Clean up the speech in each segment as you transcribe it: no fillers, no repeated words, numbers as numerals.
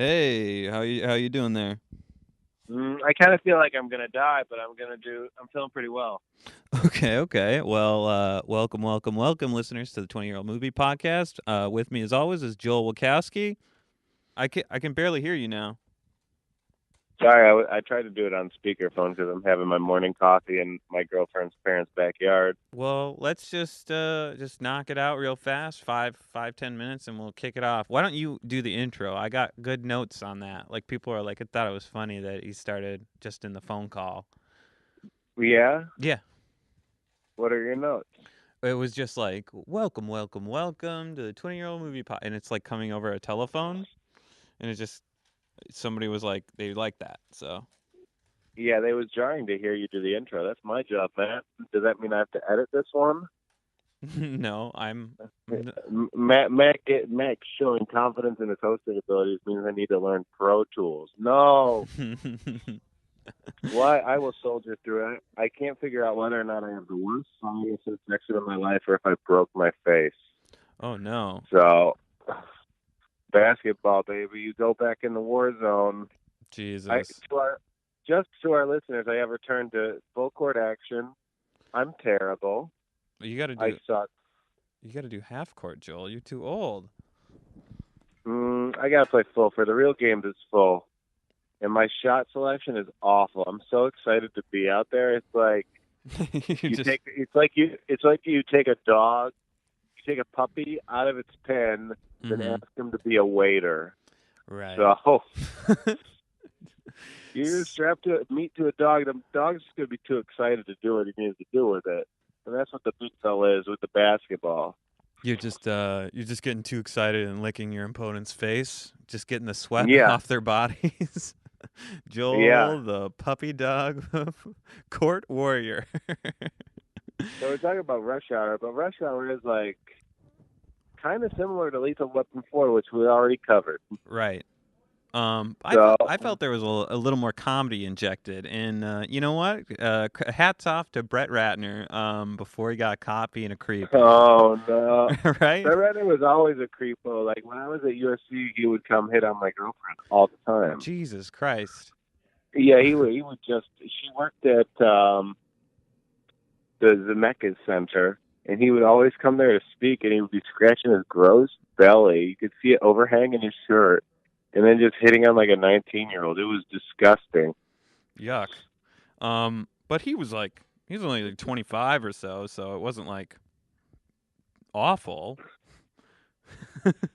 Hey, how you doing there? I kind of feel like I'm gonna die, but I'm feeling pretty well. Okay, okay. Well, welcome, listeners to the 20-Year-Old Movie Podcast. With me, as always, is Joel Wachowski. I can barely hear you now. Sorry, I tried to do it on speakerphone because I'm having my morning coffee in my girlfriend's parents' backyard. Well, let's just knock it out real fast, 10 minutes, and we'll kick it off. Why don't you do the intro? I got good notes on that. Like people are like, I thought it was funny that he started just in the phone call. Yeah, Yeah, what are your notes? it was just like, welcome to the 20-Year-Old Movie Pod, and it's like coming over a telephone, and it just somebody was like they like that. So Yeah, they was jarring to hear you do the intro. That's my job, Matt. Does that mean I have to edit this one? no, I'm Matt showing confidence in his hosting abilities means I need to learn Pro Tools. No, why? I will soldier through it. I can't figure out whether or not I have the worst sinus infection in my life or if I broke my face. oh no, So, basketball, baby, you go back in the war zone. I Jesus, to our just to our listeners, I have returned to full court action. I'm terrible. you got to I do suck. you got to do half court, Joel. You're too old. I gotta play full for the real games. It's full, and my shot selection is awful. I'm so excited to be out there. It's like you just it's like you take a dog, you take a puppy out of its pen, then mm-hmm. ask him to be a waiter. Right. So you're strapped to meat to a dog. The dog's just gonna be too excited to do what he needs to do with it, and that's what the big fella is with the basketball. You're just getting too excited and licking your opponent's face, just getting the sweat Yeah, off their bodies. yeah. Joel, the puppy dog court warrior. So we're talking about Rush Hour, but Rush Hour is like kind of similar to Lethal Weapon 4, which we already covered. Right. I So felt I felt there was a little more comedy injected, and you know what? Hats off to Brett Ratner. Before he got caught being a creep, oh no. right? That Redditor was always a creepo. Like when I was at USC, he would come hit on my girlfriend all the time. Jesus Christ. Yeah, he would just. She worked at the Zemeckis Center, and he would always come there to speak, and he would be scratching his gross belly. You could see it overhanging his shirt, and then just hitting on like a 19-year-old. It was disgusting. Yuck. But he was only like 25 or so it wasn't like awful.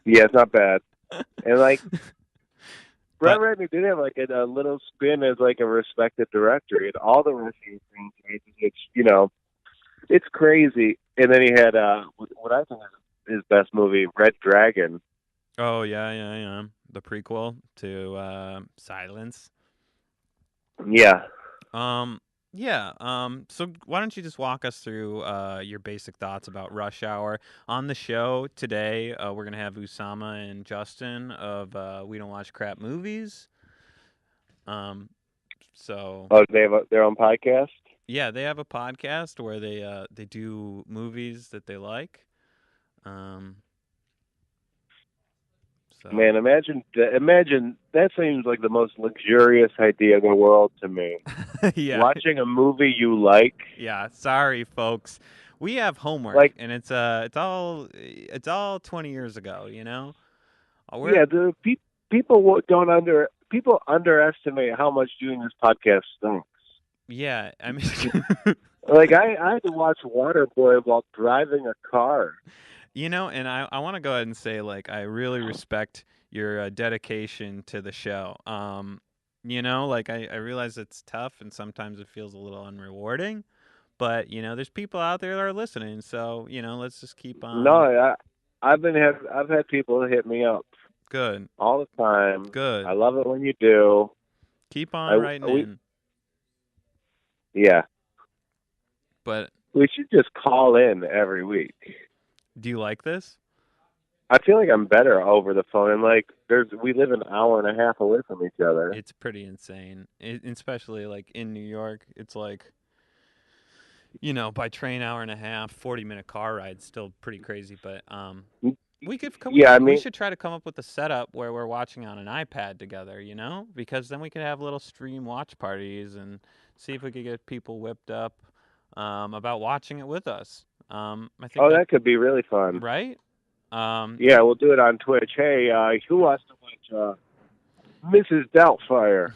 Yeah, it's not bad. And like Brett But Ratner did have like a little spin as like a respected director. He had all the wrestling franchises, which it's crazy. And then he had what I think is his best movie, Red Dragon. oh yeah. The prequel to Silence. Yeah. Um, yeah. So why don't you just walk us through your basic thoughts about Rush Hour on the show today? We're gonna have Usama and Justin of We Don't Watch Crap Movies. Um, so Oh, they have their own podcast. yeah, they have a podcast where they do movies that they like. Um, so Man, imagine that seems like the most luxurious idea in the world to me. yeah, Watching a movie you like, yeah. Sorry, folks. We have homework, like and it's all 20 years ago. You know, we're yeah, don't people underestimate how much doing this podcast stinks. yeah. I mean, Like I had to watch Waterboy while driving a car. you know, and I want to go ahead and say like I really respect your dedication to the show. You know, like I realize it's tough and sometimes it feels a little unrewarding, but you know, there's people out there that are listening, so you know, let's just keep No, on. I've had people hit me up Good, all the time. I good. love it when you do. Keep on I writing we in. Yeah, But we should just call in every week. do you like this? I feel like I'm better over the phone. And like, we live an hour and a half away from each other. It's pretty insane, especially like in New York. It's like you know by train hour and a half, 40-minute car ride, still pretty crazy. But Yeah, I we mean, should try to come up with a setup where we're watching on an iPad together, you know? Because then we could have little stream watch parties and see if we could get people whipped up about watching it with us. I think oh, that that could be really fun. right. Yeah, we'll do it on Twitch. Hey, who wants to watch Mrs. Doubtfire?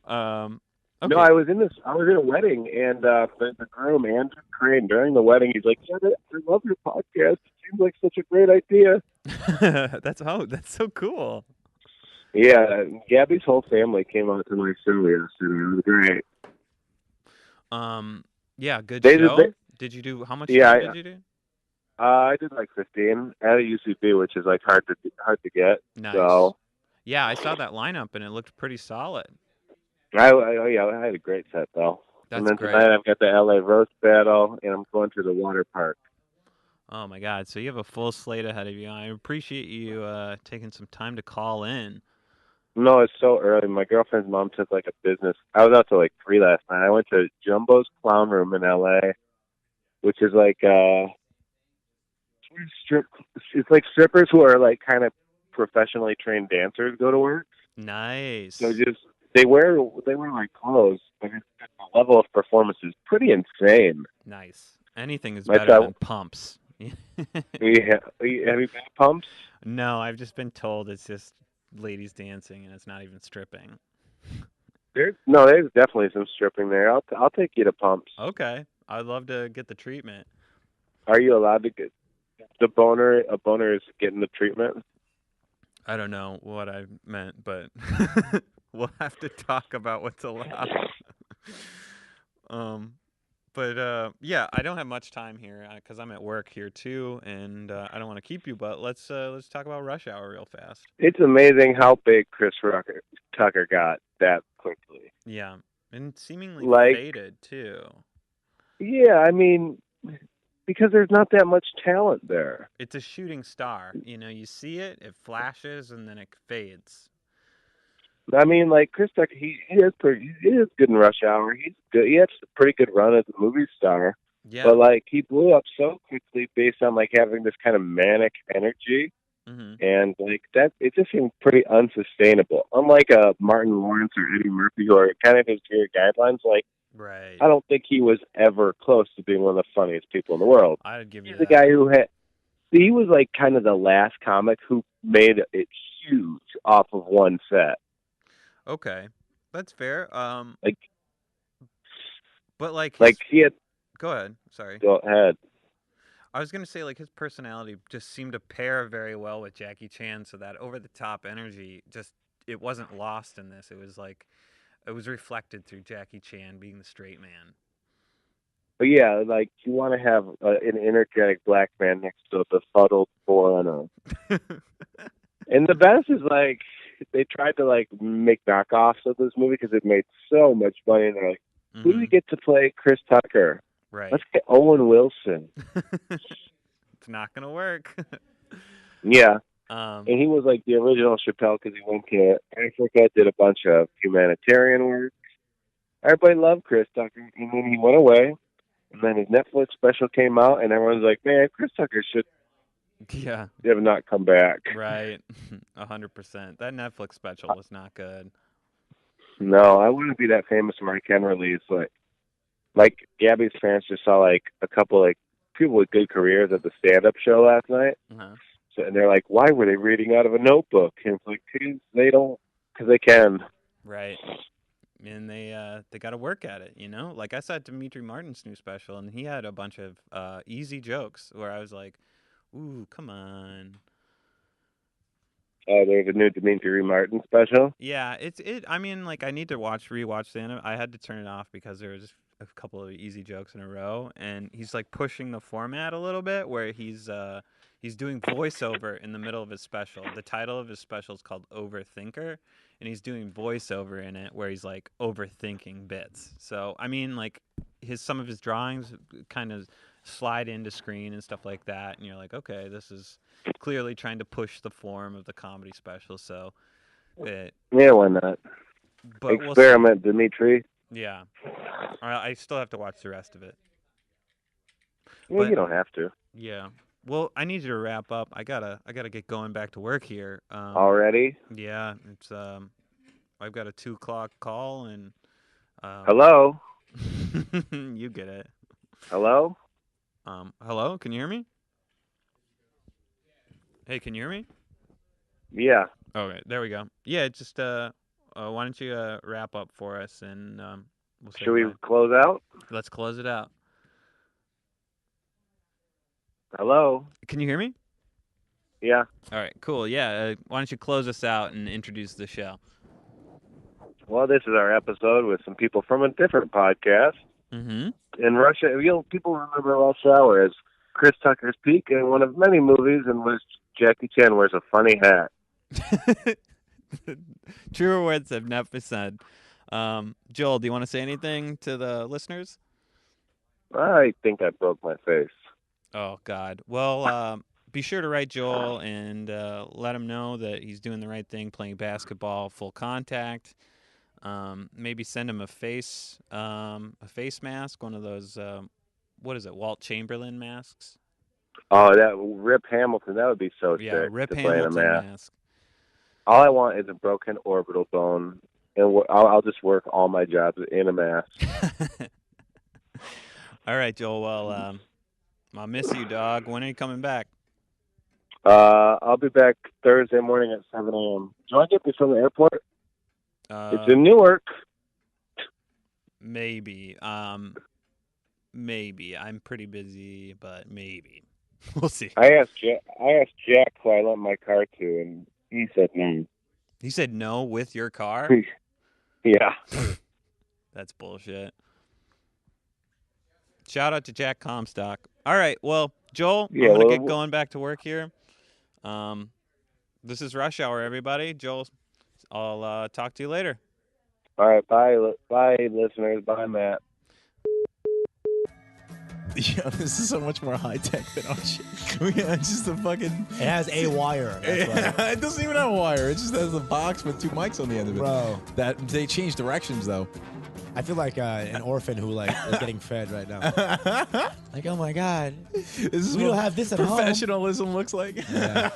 um, No, okay. I was in a wedding, and the groom, Andrew Crane, during the wedding, he's like, "Yeah, I love your podcast. It seems like such a great idea." That's so cool. Yeah, Gabby's whole family came out to my show yesterday. It was great. Yeah, good They show. Did you do how much yeah, time did you do? I did like 15 at a UCB, which is like hard to get. Nice. So Yeah, I saw that lineup and it looked pretty solid. yeah, I had a great set though. And That's then great. tonight I've got the LA roast battle, and I'm going to the water park. Oh my God. So you have a full slate ahead of you. I appreciate you taking some time to call in. No, it's so early. My girlfriend's mom took like a business. I was out till like 3 last night. I went to Jumbo's Clown Room in LA, which is like strip. It's like strippers who are like kind of professionally trained dancers go to work. So Nice. just they wear like clothes, but the level of performance is pretty insane. Nice. Anything is I better thought, than pumps. have you been to Pumps? No, I've just been told it's just ladies dancing and it's not even stripping. There's definitely some stripping there. I'll take you to Pumps. Okay. I'd love to get the treatment. Are you allowed to get the boner? A boner is getting the treatment. I don't know what I meant, but we'll have to talk about what's allowed. um, but yeah, I don't have much time here because I'm at work here too, and I don't want to keep you. But let's talk about Rush Hour real fast. It's amazing how big Tucker got that quickly. Yeah, and seemingly Like, faded too. yeah, I mean, because there's not that much talent there. It's a shooting star. You know, you see it, it flashes, and then it fades. I mean, like Chris Tucker, he is good in Rush Hour. He's good. He had a pretty good run as a movie star, Yeah. but like he blew up so quickly based on like having this kind of manic energy, Mhm. and like that, it just seemed pretty unsustainable. Unlike Martin Lawrence or Eddie Murphy, who are kind of his career guidelines, like Right. I don't think he was ever close to being one of the funniest people in the world. I'd give you He's the that. guy who had. He was like kind of the last comic who made it huge off of one set. Okay, that's fair. Like, But like like his. he had. Go ahead. Sorry. Go ahead. I was gonna say like his personality just seemed to pair very well with Jackie Chan, so that over the top energy just it wasn't lost in this. It was like it was reflected through Jackie Chan being the straight man. But yeah, like you want to have an energetic black man next to a befuddled foreigner. And the best is like they tried to like make knockoffs of this movie because it made so much money. And they're like, who do we Mhm. get to play Chris Tucker? Right. Let's get Owen Wilson. It's not gonna work. Yeah, um. and he was like the original Chappelle because he went to Africa, did a bunch of humanitarian work. Everybody loved Chris Tucker, and then he went away. And then his Netflix special came out, and everyone's like, "Man, Chris Tucker should Yeah. have not come back." Right. 100%. That Netflix special was not good. No, I wouldn't be that famous where I can release like Gabby's fans just saw like a couple like people with good careers at the stand-up show last night. Uh-huh. So, and they're like, "Why were they reading out of a notebook?" And it's like, "'Cause they don't, because they can." Right. And they got to work at it, you know. Like I saw Dimitri Martin's new special, and he had a bunch of easy jokes where I was like, "Ooh, come on." There's a new Dimitri Martin special. Yeah, it's it. I mean, like I need to rewatch the anime. I had to turn it off because there was a couple of easy jokes in a row, and he's like pushing the format a little bit, where he's doing voiceover in the middle of his special. The title of his special is called Overthinker, and he's doing voiceover in it, where he's like overthinking bits. So I mean, like some of his drawings kind of slide into screen and stuff like that, and you're like, okay, this is clearly trying to push the form of the comedy special. So. It, Yeah, why not? but we'll see. Experiment, Dimitri. Yeah, I still have to watch the rest of it. Well, But you don't have to. yeah, Well, I need you to wrap up. I gotta get going back to work here. Already? Yeah, it's I've got a 2 o'clock call, and um, Hello? you get it. Hello? Hello, can you hear me? Hey, can you hear me? Yeah. Okay, there we go. Yeah, just why don't you wrap up for us, and we'll say Should we goodbye. close out? Let's close it out. Hello? Can you hear me? Yeah. All right, cool. Yeah, why don't you close us out and introduce the show? Well, this is our episode with some people from a different podcast. Mm-hmm. In Russia, people remember Rush Hour as Chris Tucker's peak in one of many movies in which Jackie Chan wears a funny hat. Truer words have never said. Joel, do you want to say anything to the listeners? I think I broke my face. Oh, God. Well, be sure to write Joel and let him know that he's doing the right thing, playing basketball, full contact. Maybe send him a face mask, one of those, what is it, Walt Chamberlain masks? Oh, that Rip Hamilton, that would be so Yeah, sick Rip to play in a Hamilton mask. mask. All I want is a broken orbital bone, and I'll just work all my jobs in a mask. All right, Joel. Well, I'll miss you, dog. When are you coming back? I'll be back Thursday morning at 7 a.m. Do you want to get me from the airport? It's in Newark. Maybe. Maybe. I'm pretty busy, but maybe. We'll see. I asked Jack who I lent my car to, and he said no. He said no with your car? Yeah. That's bullshit. Shout out to Jack Comstock. All right, well, Joel, Yeah, I'm going to get going back to work here. This is Rush Hour, everybody. Joel, I'll talk to you later. All right, bye, listeners. Bye, Matt. Yeah, this is so much more high tech than our shit. Yeah, it's just a fucking. It has a wire. That's right. It doesn't even have a wire. It just has a box with 2 mics on the end of it. Bro. That they change directions though. I feel like an orphan who is getting fed right now. Like, oh my god, This is we what don't have this at home. professionalism looks like. Yeah.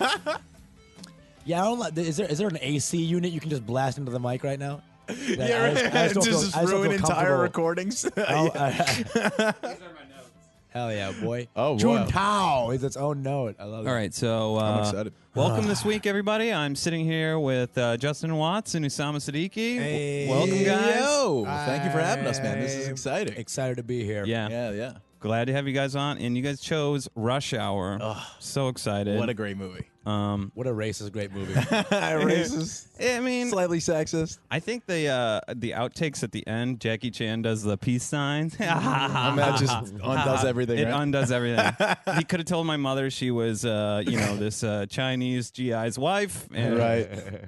Yeah, I don't like. Is there an AC unit you can just blast into the mic right now? Yeah, I just don't feel- just I just don't ruin feel entire comfortable. recordings. Oh, These are my notes. hell yeah, boy. Oh, Jun wow. Tao is its own note. I love it. All right, so I'm excited. welcome this week, everybody. I'm sitting here with Justin Watts and Usama Siddiquee. Hey. Welcome, guys. Yo, thank you for having us, man. This is exciting. Excited to be here. Yeah. Yeah. Glad to have you guys on, and you guys chose Rush Hour. So excited. What a great movie. What a racist great movie. Racist. I mean, Slightly sexist. I think the outtakes at the end, Jackie Chan does the peace signs. And that just undoes everything. It right? undoes everything. He could have told my mother she was, this Chinese GI's wife. And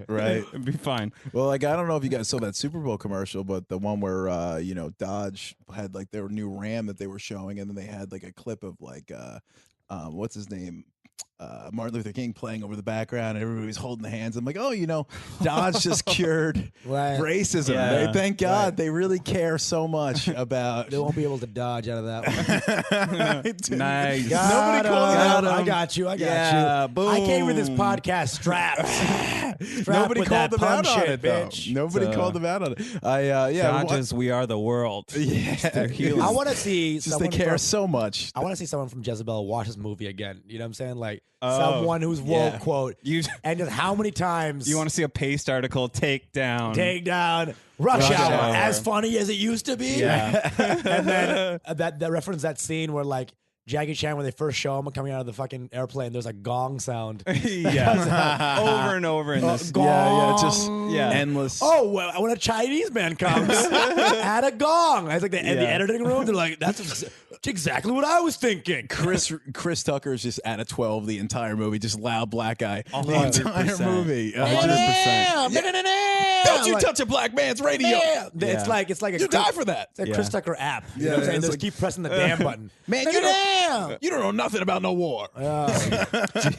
Right. It'd be fine. Well, I don't know if you guys saw that Super Bowl commercial, but the one where Dodge had like their new Ram that they were showing, and then they had like a clip of what's his name? Martin Luther King playing over the background, and everybody was holding the hands. I'm like, Dodge just cured Right. racism. Yeah. Thank God they really care so much about. They won't be able to dodge out of that one. Dude, Nice. Nobody Got called him. out. I got you. Yeah, you. I came to this boom. podcast strapped. Nobody with called that them out pun on shit, it, though. bitch. Nobody called them out on it. Dodges, we are the world. Yeah. They're healing. I want to see Just they someone care from, so much. I want to see someone from Jezebel watch this movie again. You know what I'm saying? Like Oh, someone who's woke, yeah. quote, You and just how many times want to see a paste article take down? take down Rush Rush Hour Hour. as funny as it used to be. Yeah. And then that reference that scene where like Jackie Chan, when they first show him coming out of the fucking airplane, there's a gong sound. Yeah. Over and over in this. Gong. Yeah, just Yeah. endless. Oh, well, when a Chinese man comes, add a gong. I was like, in the editing room, they're like, that's exactly what I was thinking. Chris Tucker is just at a 12 the entire movie, just loud black guy the 100%. entire movie. 100%. Don't you Like, touch a black man's radio! yeah. Yeah. It's like a You die for that. It's a Yeah. Chris Tucker app. You know Yeah, what I'm saying? it's Just like- keep pressing the damn button. Man, you Damn. You don't know nothing about no war.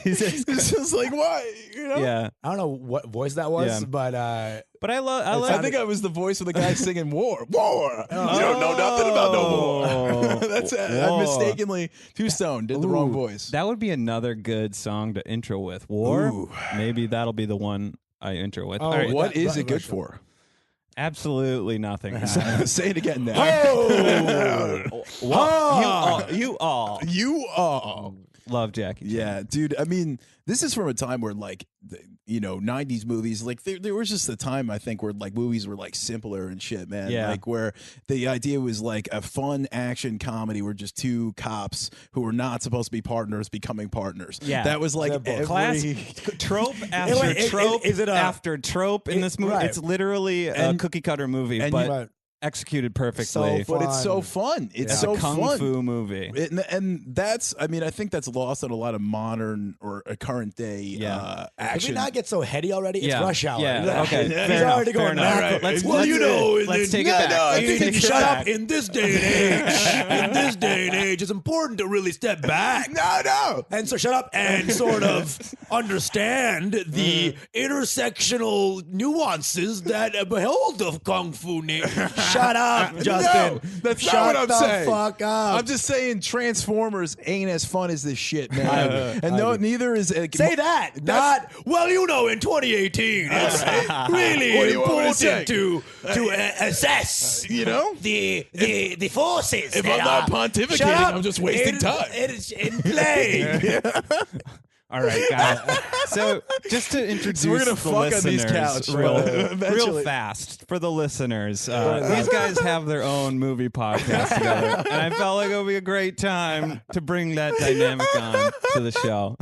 Jesus. It's just like, why? You know? Yeah, I don't know what voice that was, Yeah. but but I love. I think I was the voice of the guy singing war. War. You don't know nothing about no war. That's it. I War. mistakenly, too stoned, did the wrong Ooh, voice. That would be another good song to intro with. War. Ooh. Maybe that'll be the one I intro with. Oh, All right. What is that- it good that- for? Absolutely nothing. Say it again now. You all You are. love Jackie Chan. Yeah, dude. I mean, this is from a time where, like, 90s movies, like, there was just a time, I think, where, like, movies were, like, simpler and shit, man. Yeah. Like, where the idea was, like, a fun action comedy where just two cops who were not supposed to be partners becoming partners. Yeah. That was, like, Simple. every... Class trope after wait, trope is it a- after trope in this movie. right. It's literally a And- cookie cutter movie, and but you- Right. executed perfectly. But it's so Fun. fun. It's It's so a kung fun. fu movie. And that's, I mean, I think that's lost on a lot of modern or current day Yeah. Can action. we not get so heady already? It's Yeah. rush hour. Yeah. Okay. He's Fair enough, already fair going enough. back. Right. Well, you know, let's take it No, back. no, I You think take you it shut back. up in this day and age. In this day and age, it's important to really step back. No. And so shut up and sort of understand the intersectional nuances that behold of Kung Fu name. Shut up, Justin. No, that's Shut not what I'm the saying. fuck up. I'm just saying Transformers ain't as fun as this shit, man. And no, neither is Say that, not well. You know, in 2018, it's really What do you want me to say? important to assess, You know? the forces. if that I'm not are- pontificating, Shut up. I'm just wasting time. It is in play. All right, guys. So just to introduce we're gonna the fuck on these listeners couch, real eventually. fast for the listeners. These guys have their own movie podcast together, and I felt like it would be a great time to bring that dynamic on to the show.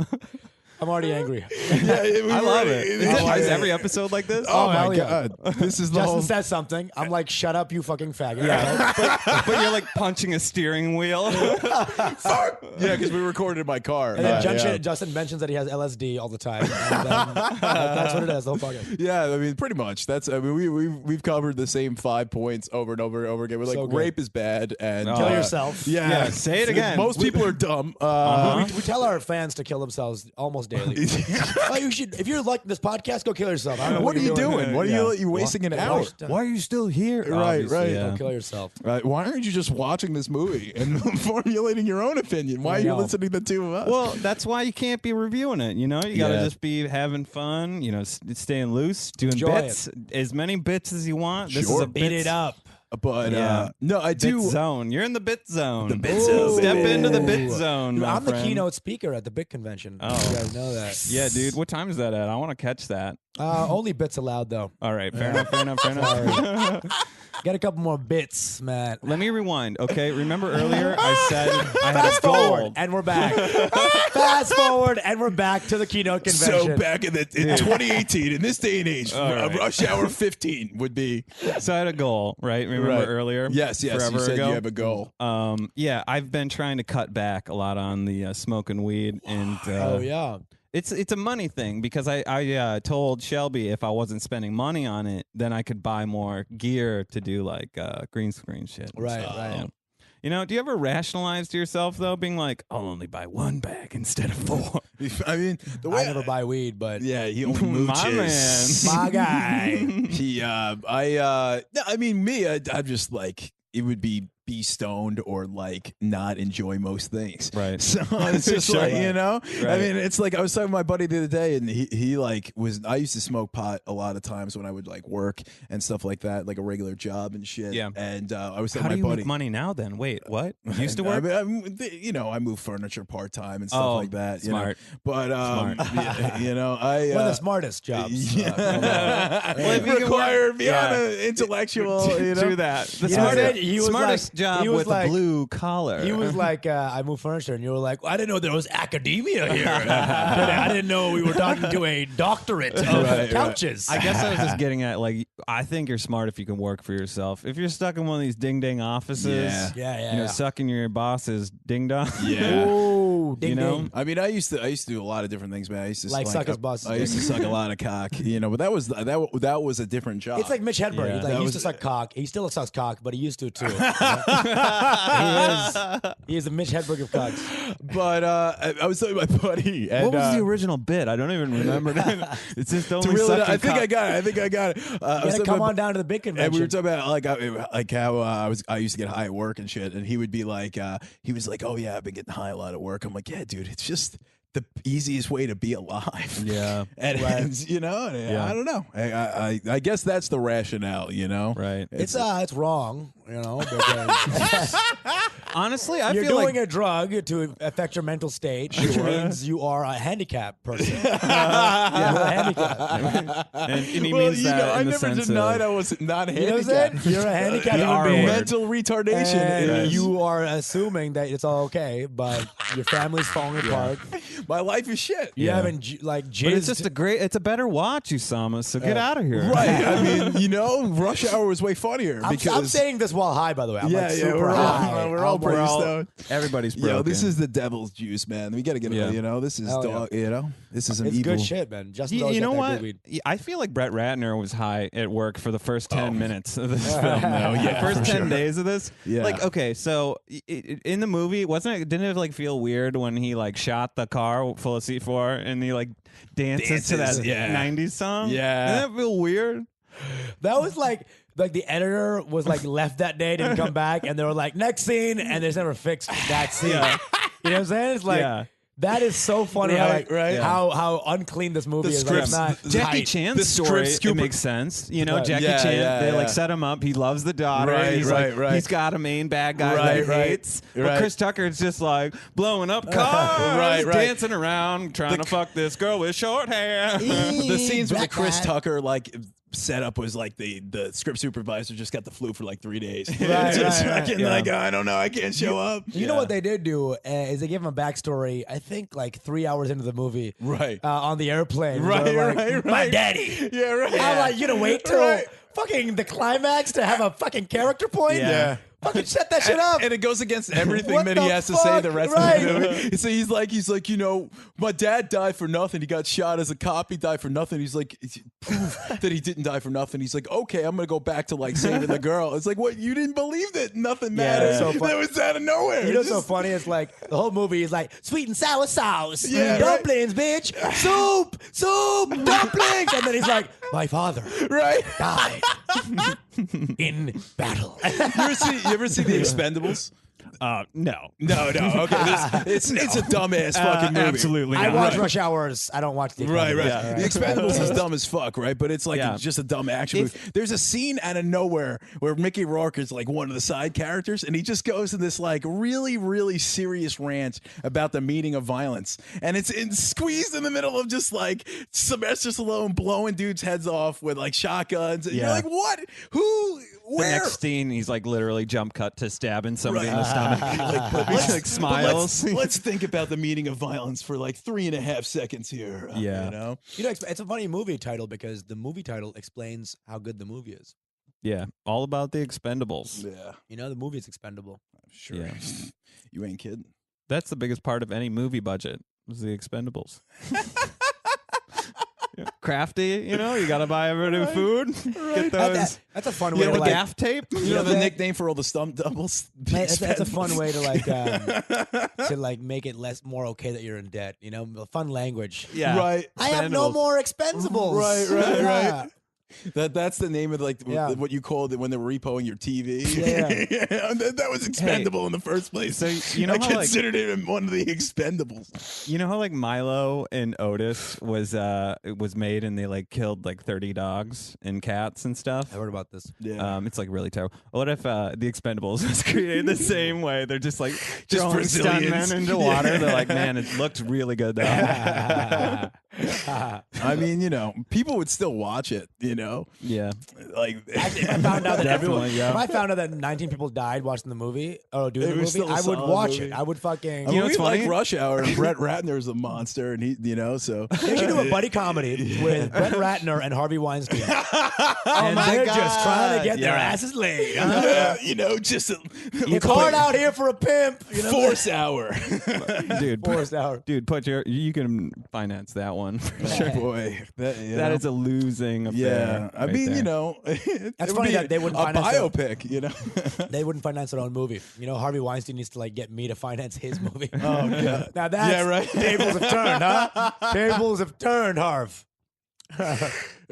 I'm already angry. I love it. Is it. every episode like this? Oh, hell my yeah. God. This is the Justin whole... says something. I'm like, shut up, you fucking faggot. Yeah, but you're like punching a steering wheel. Yeah, because we recorded in my car. And then yeah. Justin mentions that he has LSD all the time. And that's what it is. The whole fucking. Yeah, I mean, pretty much. That's. I mean, we've covered the same 5 points over and over and over again. We're like, So good. rape is bad, and Oh. Kill yourself. Yeah, Yeah, say it again. Most people are dumb. We tell our fans to kill themselves almost daily. Oh, you should. If you're like this podcast, go kill yourself. I don't know What are you doing? What are Yeah. you wasting an hour? Why are you still here? Right, Obviously, right. yeah. Go kill yourself. Right? Why aren't you just watching this movie and formulating your own opinion? Why are you know. listening to the two of us? Well, that's why you can't be reviewing it. You know, you got to Yeah. just be having fun. You know, staying loose, doing Enjoy bits, as many bits as you want. This is Sure. a Beat bits, it up. but Yeah. no, I Bit do. zone. You're in the bit zone. The bit zone, Step baby. into the bit zone. Dude, my I'm the friend. keynote speaker at the Bit Convention. Oh. You guys know that. Yeah, dude. What time is that at? I want to catch that. Only bits allowed, though. All right, fair enough. Fair enough. Fair enough. Get a couple more bits, man. Let me rewind. Okay, remember earlier I said I had Fast a goal. forward, and we're back. Fast forward, and we're back to the keynote convention. So back in 2018, in this day and age, right. Rush Hour 15 would be. So I had a goal, right? Remember Right. earlier? Yes, Forever you said ago? you have a goal. Yeah, I've been trying to cut back a lot on the smoking weed, and Oh yeah. it's a money thing because I told Shelby if I wasn't spending money on it, then I could buy more gear to do like green screen shit. and Right, stuff. right. Yeah. You know, do you ever rationalize to yourself though, being like, I'll only buy one bag instead of 4? I mean, the I way never buy weed, but Yeah, he only My mooches. man. my guy. He, no, I mean, me, I'm just like, it would be stoned or like not enjoy most things. Right. So it's just Sure. like, you know, I Right. mean, it's like I was talking to my buddy the other day, and he like I used to smoke pot a lot of times when I would like work and stuff like that, like a regular job and shit. Yeah. And I was telling How my do you buddy. make money now then? Wait, what? You used to work? I mean, you know, I move furniture part time and stuff Oh, like that. You know? smart. But Smart. yeah, you know, I One of the smartest jobs. yeah. Well, if you can require work- beyond Yeah. an intellectual. You know? Do that. The You know what smartest, I mean? He was smartest like- job he was with like- a blue collar. He was like, I move furniture, and you were like, I didn't know there was academia here. I didn't know we were talking to a doctorate of Right, couches. I guess I was just getting at like I think you're smart if you can work for yourself. If you're stuck in one of these ding dang offices, sucking your boss's ding dong. Yeah. Oh, ding You know? ding. I mean, I used to do a lot of different things, man. I used to Like suck his boss's I used to suck a lot of cock, but that was a different job. It's like Mitch Hedberg. Yeah. He's like, That he used was- to suck cock. He still sucks cock, but he used to too. He is the Mitch Hedberg of cocks. But I was talking to my buddy. And, What was the original bit? I don't even remember. It's just to only really, sucking I think cock. I got it. I was You talking gotta come about- on down to the big convention. And we were talking about like how I used to get high at work and shit, and he would be like, he was like, oh yeah, I've been getting high a lot at work. I'm like, yeah, dude, it's just the easiest way to be alive. Yeah. And I don't know. I guess that's the rationale, Right. it's wrong, because Honestly, I you're feel doing like a drug to affect your mental state, which means you are a handicapped person. You're a handicapped. and he well, means that I in the never sense denied I of, was not You know what I'm saying? handicapped. You're a handicapped The human R being. word. Mental retardation. And is- you are assuming that it's all okay, but your family's falling apart. my life is shit. You Yeah. haven't jizzed. but it's just it's a better watch, Usama. So get out of here. Right. I mean, Rush Hour was way funnier because I'm saying this while high, by the way. I'm like super we're high. all, we're all pretty stoned. Everybody's broken. Yo, this is the devil's juice, man. We got to get Yeah. it. This is Hell dog. This is an It's evil. good shit, man. Justin You know what? Weed. I feel like Brett Ratner was high at work for the first 10 minutes of this film. No, yeah, the first for 10 sure. days of this. Yeah. Like, okay, so in the movie, didn't it like feel weird when he like shot the car full of C4 and he like dances to that yeah. 90s song? Yeah. Didn't that feel weird? That was like the editor was like left that day, didn't come back, and they were like, next scene, and they just never fixed that scene. Yeah. You know what I'm saying? It's like Yeah. that is so funny Right, right. how unclean this movie The is. Like, it's scripts- not Jackie tight. Chan's The story, script it scooper- makes sense. You know, Right. Jackie Yeah, Chan, yeah, they like yeah. set him up. He loves the daughter. Right, he's right, like, right. he's got a main bad guy Right, that he right, hates. But right. Chris Tucker's just like blowing up cars, Right, right. dancing around, trying to fuck this girl with short hair. The scenes with the Black Chris guy. Tucker setup was like the script supervisor just got the flu for like 3 days. Right, Just right, fucking yeah. like, I don't know, I can't show up. You know what they did do is they gave him a backstory. I think like 3 hours into the movie, Right. on the airplane. Right, They're like, right, My right. daddy. Yeah, right. I'm like, you gonna wait till Right. fucking the climax to have a fucking character point? Yeah. Fucking set that shit up. And it goes against everything What that he the has to say fuck? the rest Right. of the movie. So he's like, my dad died for nothing. He got shot as a cop. He died for nothing. He's like, proof that he didn't die for nothing. He's like, okay, I'm gonna go back to like saving the girl. It's like, what? You didn't believe that nothing mattered. it's so fun. That was out of nowhere. You know what's It's so just- funny? It's like the whole movie is like sweet and sour sauce, Yeah, dumplings, bitch, soup, dumplings, and then he's like, my father right? died in battle. You ever see The Expendables? No. No. Okay, it's a dumbass fucking movie. Absolutely I not. watch Right. Rush Hours. I don't watch the Right. Expendables. The Expendables is dumb as fuck, right? But it's like Yeah. just a dumb action movie. There's a scene out of nowhere where Mickey Rourke is like one of the side characters, and he just goes in this like really, really serious rant about the meaning of violence, and it's squeezed in the middle of just like Sylvester Stallone blowing dudes' heads off with like shotguns. And you're Yeah. like, what? Who? The Where? next scene, he's like literally jump cut to stabbing somebody in the Right. stomach. But He like smiles. Let's think about the meaning of violence for like 3.5 seconds here. Yeah. You know? You know, it's a funny movie title because the movie title explains how good the movie is. Yeah, all about the Expendables. Yeah. You know, the movie is expendable. Sure. Yeah. You ain't kidding. That's the biggest part of any movie budget. Was the Expendables. Yeah. Crafty, you got to buy everybody food. Get those. That's a fun You way know to the like. gaff tape. You know the that- nickname for all the stump doubles? The That's a fun Expendables. way to like make it more okay that you're in debt. You know, fun language. Yeah, Right. I have no Expendables. more expensibles. Right. Yeah. That's the name of like Yeah. what you called it when they were repoing your TV. Yeah. that was expendable in the first place. So you know I how like considered it one of the expendables. you know how like Milo and Otis was made and they like killed like 30 dogs and cats and stuff. I heard about this. Yeah. It's like really terrible. What if the Expendables was created the same way? They're just like throwing Brazilians. stuntmen into water. They're like, man, it looked really good though. I I mean, people would still watch it. Yeah. Like Actually, if I found out that Definitely, yeah. if I found out that 19 people died watching the movie or doing It the was movie, still a I would solid watch movie. it. I would fucking. I mean, know we what's like funny? Rush Hour, and Brett Ratner's a monster, and so They should do a buddy comedy with Brett Ratner and Harvey Weinstein. And my they're just trying to get their Yeah. asses laid. just It's hard out here for a pimp. Force Hour. Dude, Forced out. dude, you can finance that one. For sure. Boy, that That is a losing affair. yeah. I right mean, there. That's it would funny be that they wouldn't a finance it. biopic. They wouldn't finance their own movie. Harvey Weinstein needs to like get me to finance his movie. Oh yeah. Now that's Yeah, right. tables have turned, huh? Tables have turned, Harv.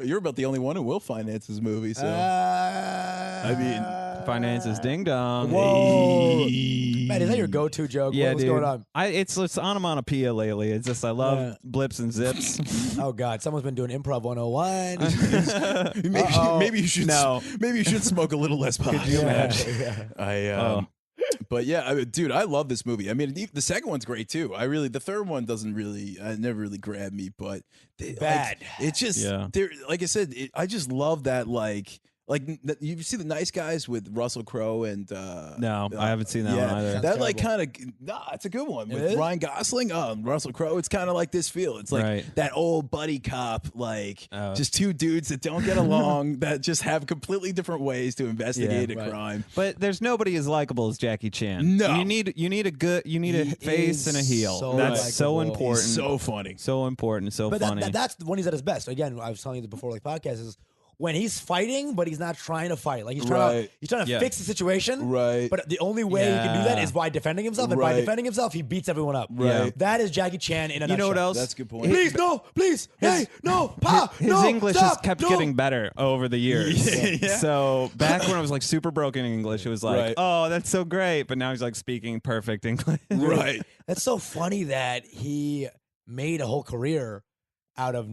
You're about the only one who will finance his movie. So I mean, Finances ding dong. Whoa. Man, is that your go-to joke? Yeah, What's dude. going on? It's onomatopoeia lately. It's just I love Yeah. blips and zips. Oh God, someone's been doing improv 101. maybe you should No. maybe you should smoke a little less pot. you Yeah, imagine? yeah. But yeah, dude, I love this movie. I mean, the second one's great too. The third one doesn't really, never really grabbed me, but Bad. It's just, Yeah. like I said, I just love that. You see the Nice Guys with Russell Crowe and No, I haven't seen that yeah, one either. that Sounds kind of it's a good one It with is? Ryan Gosling, Russell Crowe. It's kind of like this feel. It's like Right. that old buddy cop, just two dudes that don't get along that just have completely different ways to investigate a right. crime. But there's nobody as likable as Jackie Chan. No. you need a He face and a is heel. so That's so likable. important. He's so funny. so important. So But funny. that's when he's at his best. Again, I was telling you before, like podcast is when he's fighting, but he's not trying to fight. Like he's trying to Yeah. fix the situation. Right. But the only way he can do that Yeah. is by defending himself, and by Right. defending himself, he beats everyone up. Right. That is Jackie Chan in a you know what nutshell. else? That's a good point. Please, no, please, hey, no, pa, His no, English stop, just kept no. getting better over the years. Yeah. So back when I was like super broken English, it was like, Right. oh, that's so great. But now he's like speaking perfect English. Right. That's so funny that he made a whole career out of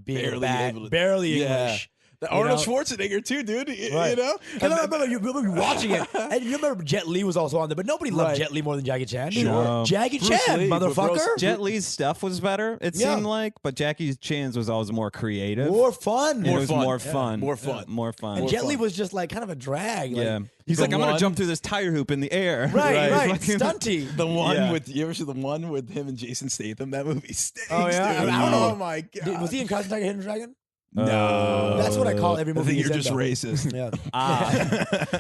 being Barely bad, able to- barely Yeah. English. The You Arnold know? Schwarzenegger too, dude. Right. You know, Because I remember you watching it, and you remember Jet Li was also on there, but nobody loved Right. Jet Li more than Jackie Chan. dude. Sure. Jackie Bruce Chan, Lee, but motherfucker. Bruce- Jet Li's stuff was better, it Yeah. seemed like, but Jackie Chan's was always more creative. More fun. And it was fun. more Yeah. fun. More fun. More fun. And More Jet Li fun. was just like kind of a drag. Like, yeah. He's The like, I'm going one- to jump through this tire hoop in the air. Right, right. Fucking- Stunty. The one Yeah. with you ever see the one with him and Jason Statham? That movie stinks. Oh, yeah? dude. I don't know. Oh my god. Was he in Crouching Tiger, Hidden Dragon? No, That's what I call every I movie think he's you're in, just though. racist. Yeah.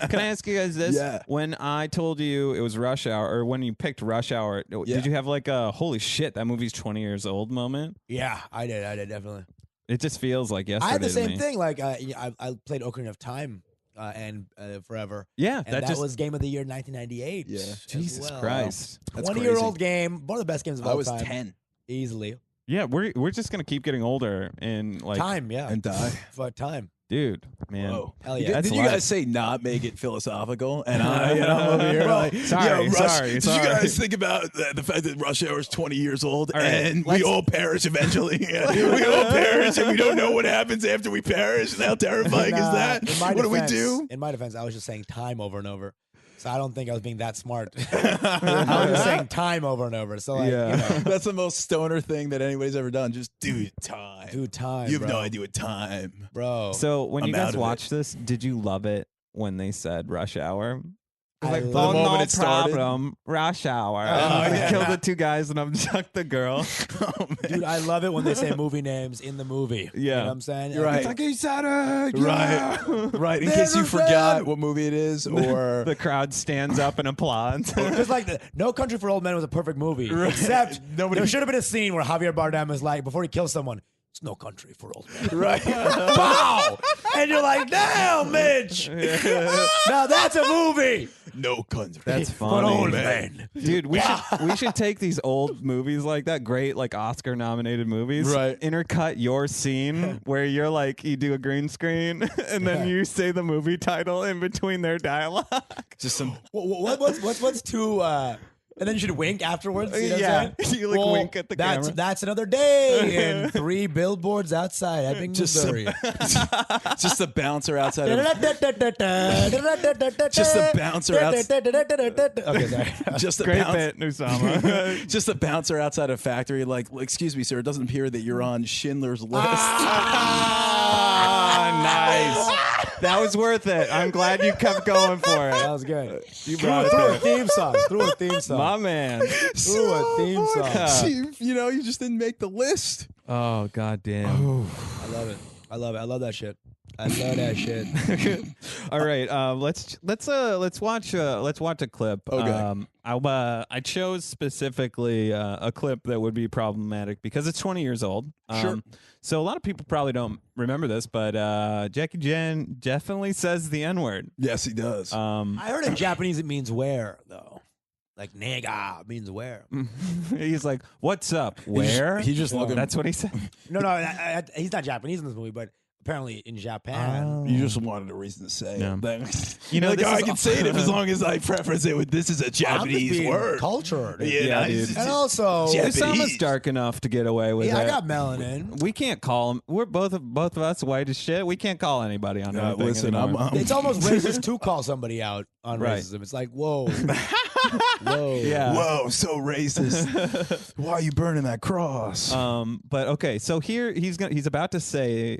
Can I ask you guys this? Yeah. When I told you it was Rush Hour, or when you picked Rush Hour, Yeah. did you have like a holy shit, that movie's 20 years old moment? Yeah, I did definitely. It just feels like yesterday. I had the to same me. thing. Like I played Ocarina of Time and Forever. Yeah, And that just was Game of the Year 1998. Yeah. as Jesus well. Christ. That's 20-year-old game, one of the best games of all I was time. 10 Easily. Yeah, we're just gonna keep getting older and like Time, yeah. and die. For time. dude, man. Whoa. Hell Did, yeah. That's did you life. guys say not make it philosophical? And I'm over here Bro, like, sorry, yo, Rush, sorry, did sorry. you guys think about the fact that Rush Hour is 20 years old All right, and we let's- all perish eventually? we all perish and we don't know what happens after we perish. And how terrifying is that? In my What do we defense- do? In my defense, I was just saying time over and over. So I don't think I was being that smart. I was just saying time over and over. So like, Yeah. you know, That's the most stoner thing that anybody's ever done. Just do time. do time. You have bro. no idea what time. Bro. So when I'm you out guys of it. watched this, did you love it when they said Rush Hour? I Like, love- oh, The moment no it started. problem, Rush Hour. Oh, And yeah. killed the two guys and I'm chucked the girl. Oh, man. Dude, I love it when they say movie names in the movie. You Yeah. know what I'm saying? You're right. It's like he said it. Right. Right. In There case you was forgot that. what movie it is or. The crowd stands up and applauds. Because like No Country for Old Men was a perfect movie, except Nobody- there should have been a scene where Javier Bardem is like, before he kills someone, it's no country for old men. Right. Pow! And you're like, damn, Mitch. Now that's a movie No country. That's for funny. old men. Dude, we should take these old movies like that, great like Oscar nominated movies, Right. intercut your scene where you're like you do a green screen and then you say the movie title in between their dialogue. Just some. What's too And then you should wink afterwards. You know what I'm saying? You like wink at the camera. That's another day and 3 billboards outside Ebbing, Missouri. Just the bouncer outside of just the bouncer outside. Okay, sorry. Just the Great bouncer. bit, Usama. Just the bouncer outside a factory, like, excuse me, sir, it doesn't appear that you're on Schindler's List. Nice. That was worth it. I'm glad you kept going for That it. was good. You brought it Through a there. theme song. Through a theme song. My man. Through a theme song. See, you know, you just didn't make the list. Oh, goddamn. I love it. I love it. I love that shit. I love that shit. All right, let's watch a clip. Okay. I chose specifically a clip that would be problematic because it's 20 years old. Sure. So a lot of people probably don't remember this, but Jackie Chan definitely says the N-word. Yes, he does. I heard in Japanese it means where, though. Like nigga means where. He's like, "What's up? Where?" he just looking. That's what he said. No, he's not Japanese in this movie, but apparently in Japan. You just wanted a reason to say Yeah. it. You know, like, this I is- can say it as long as I preface it with this is a I'm just Japanese being word. cultured. Yeah, it's- dude. And also, Yeah, Usama's dark enough to get away with yeah, it. I got melanin. We can't call him. We're both of us white as shit. We can't call anybody on anything. listen, anymore. It's almost racist to call somebody out on Right. racism. It's like, whoa. Whoa. Yeah. Whoa, so racist. Why are you burning that cross? But okay, so here he's about to say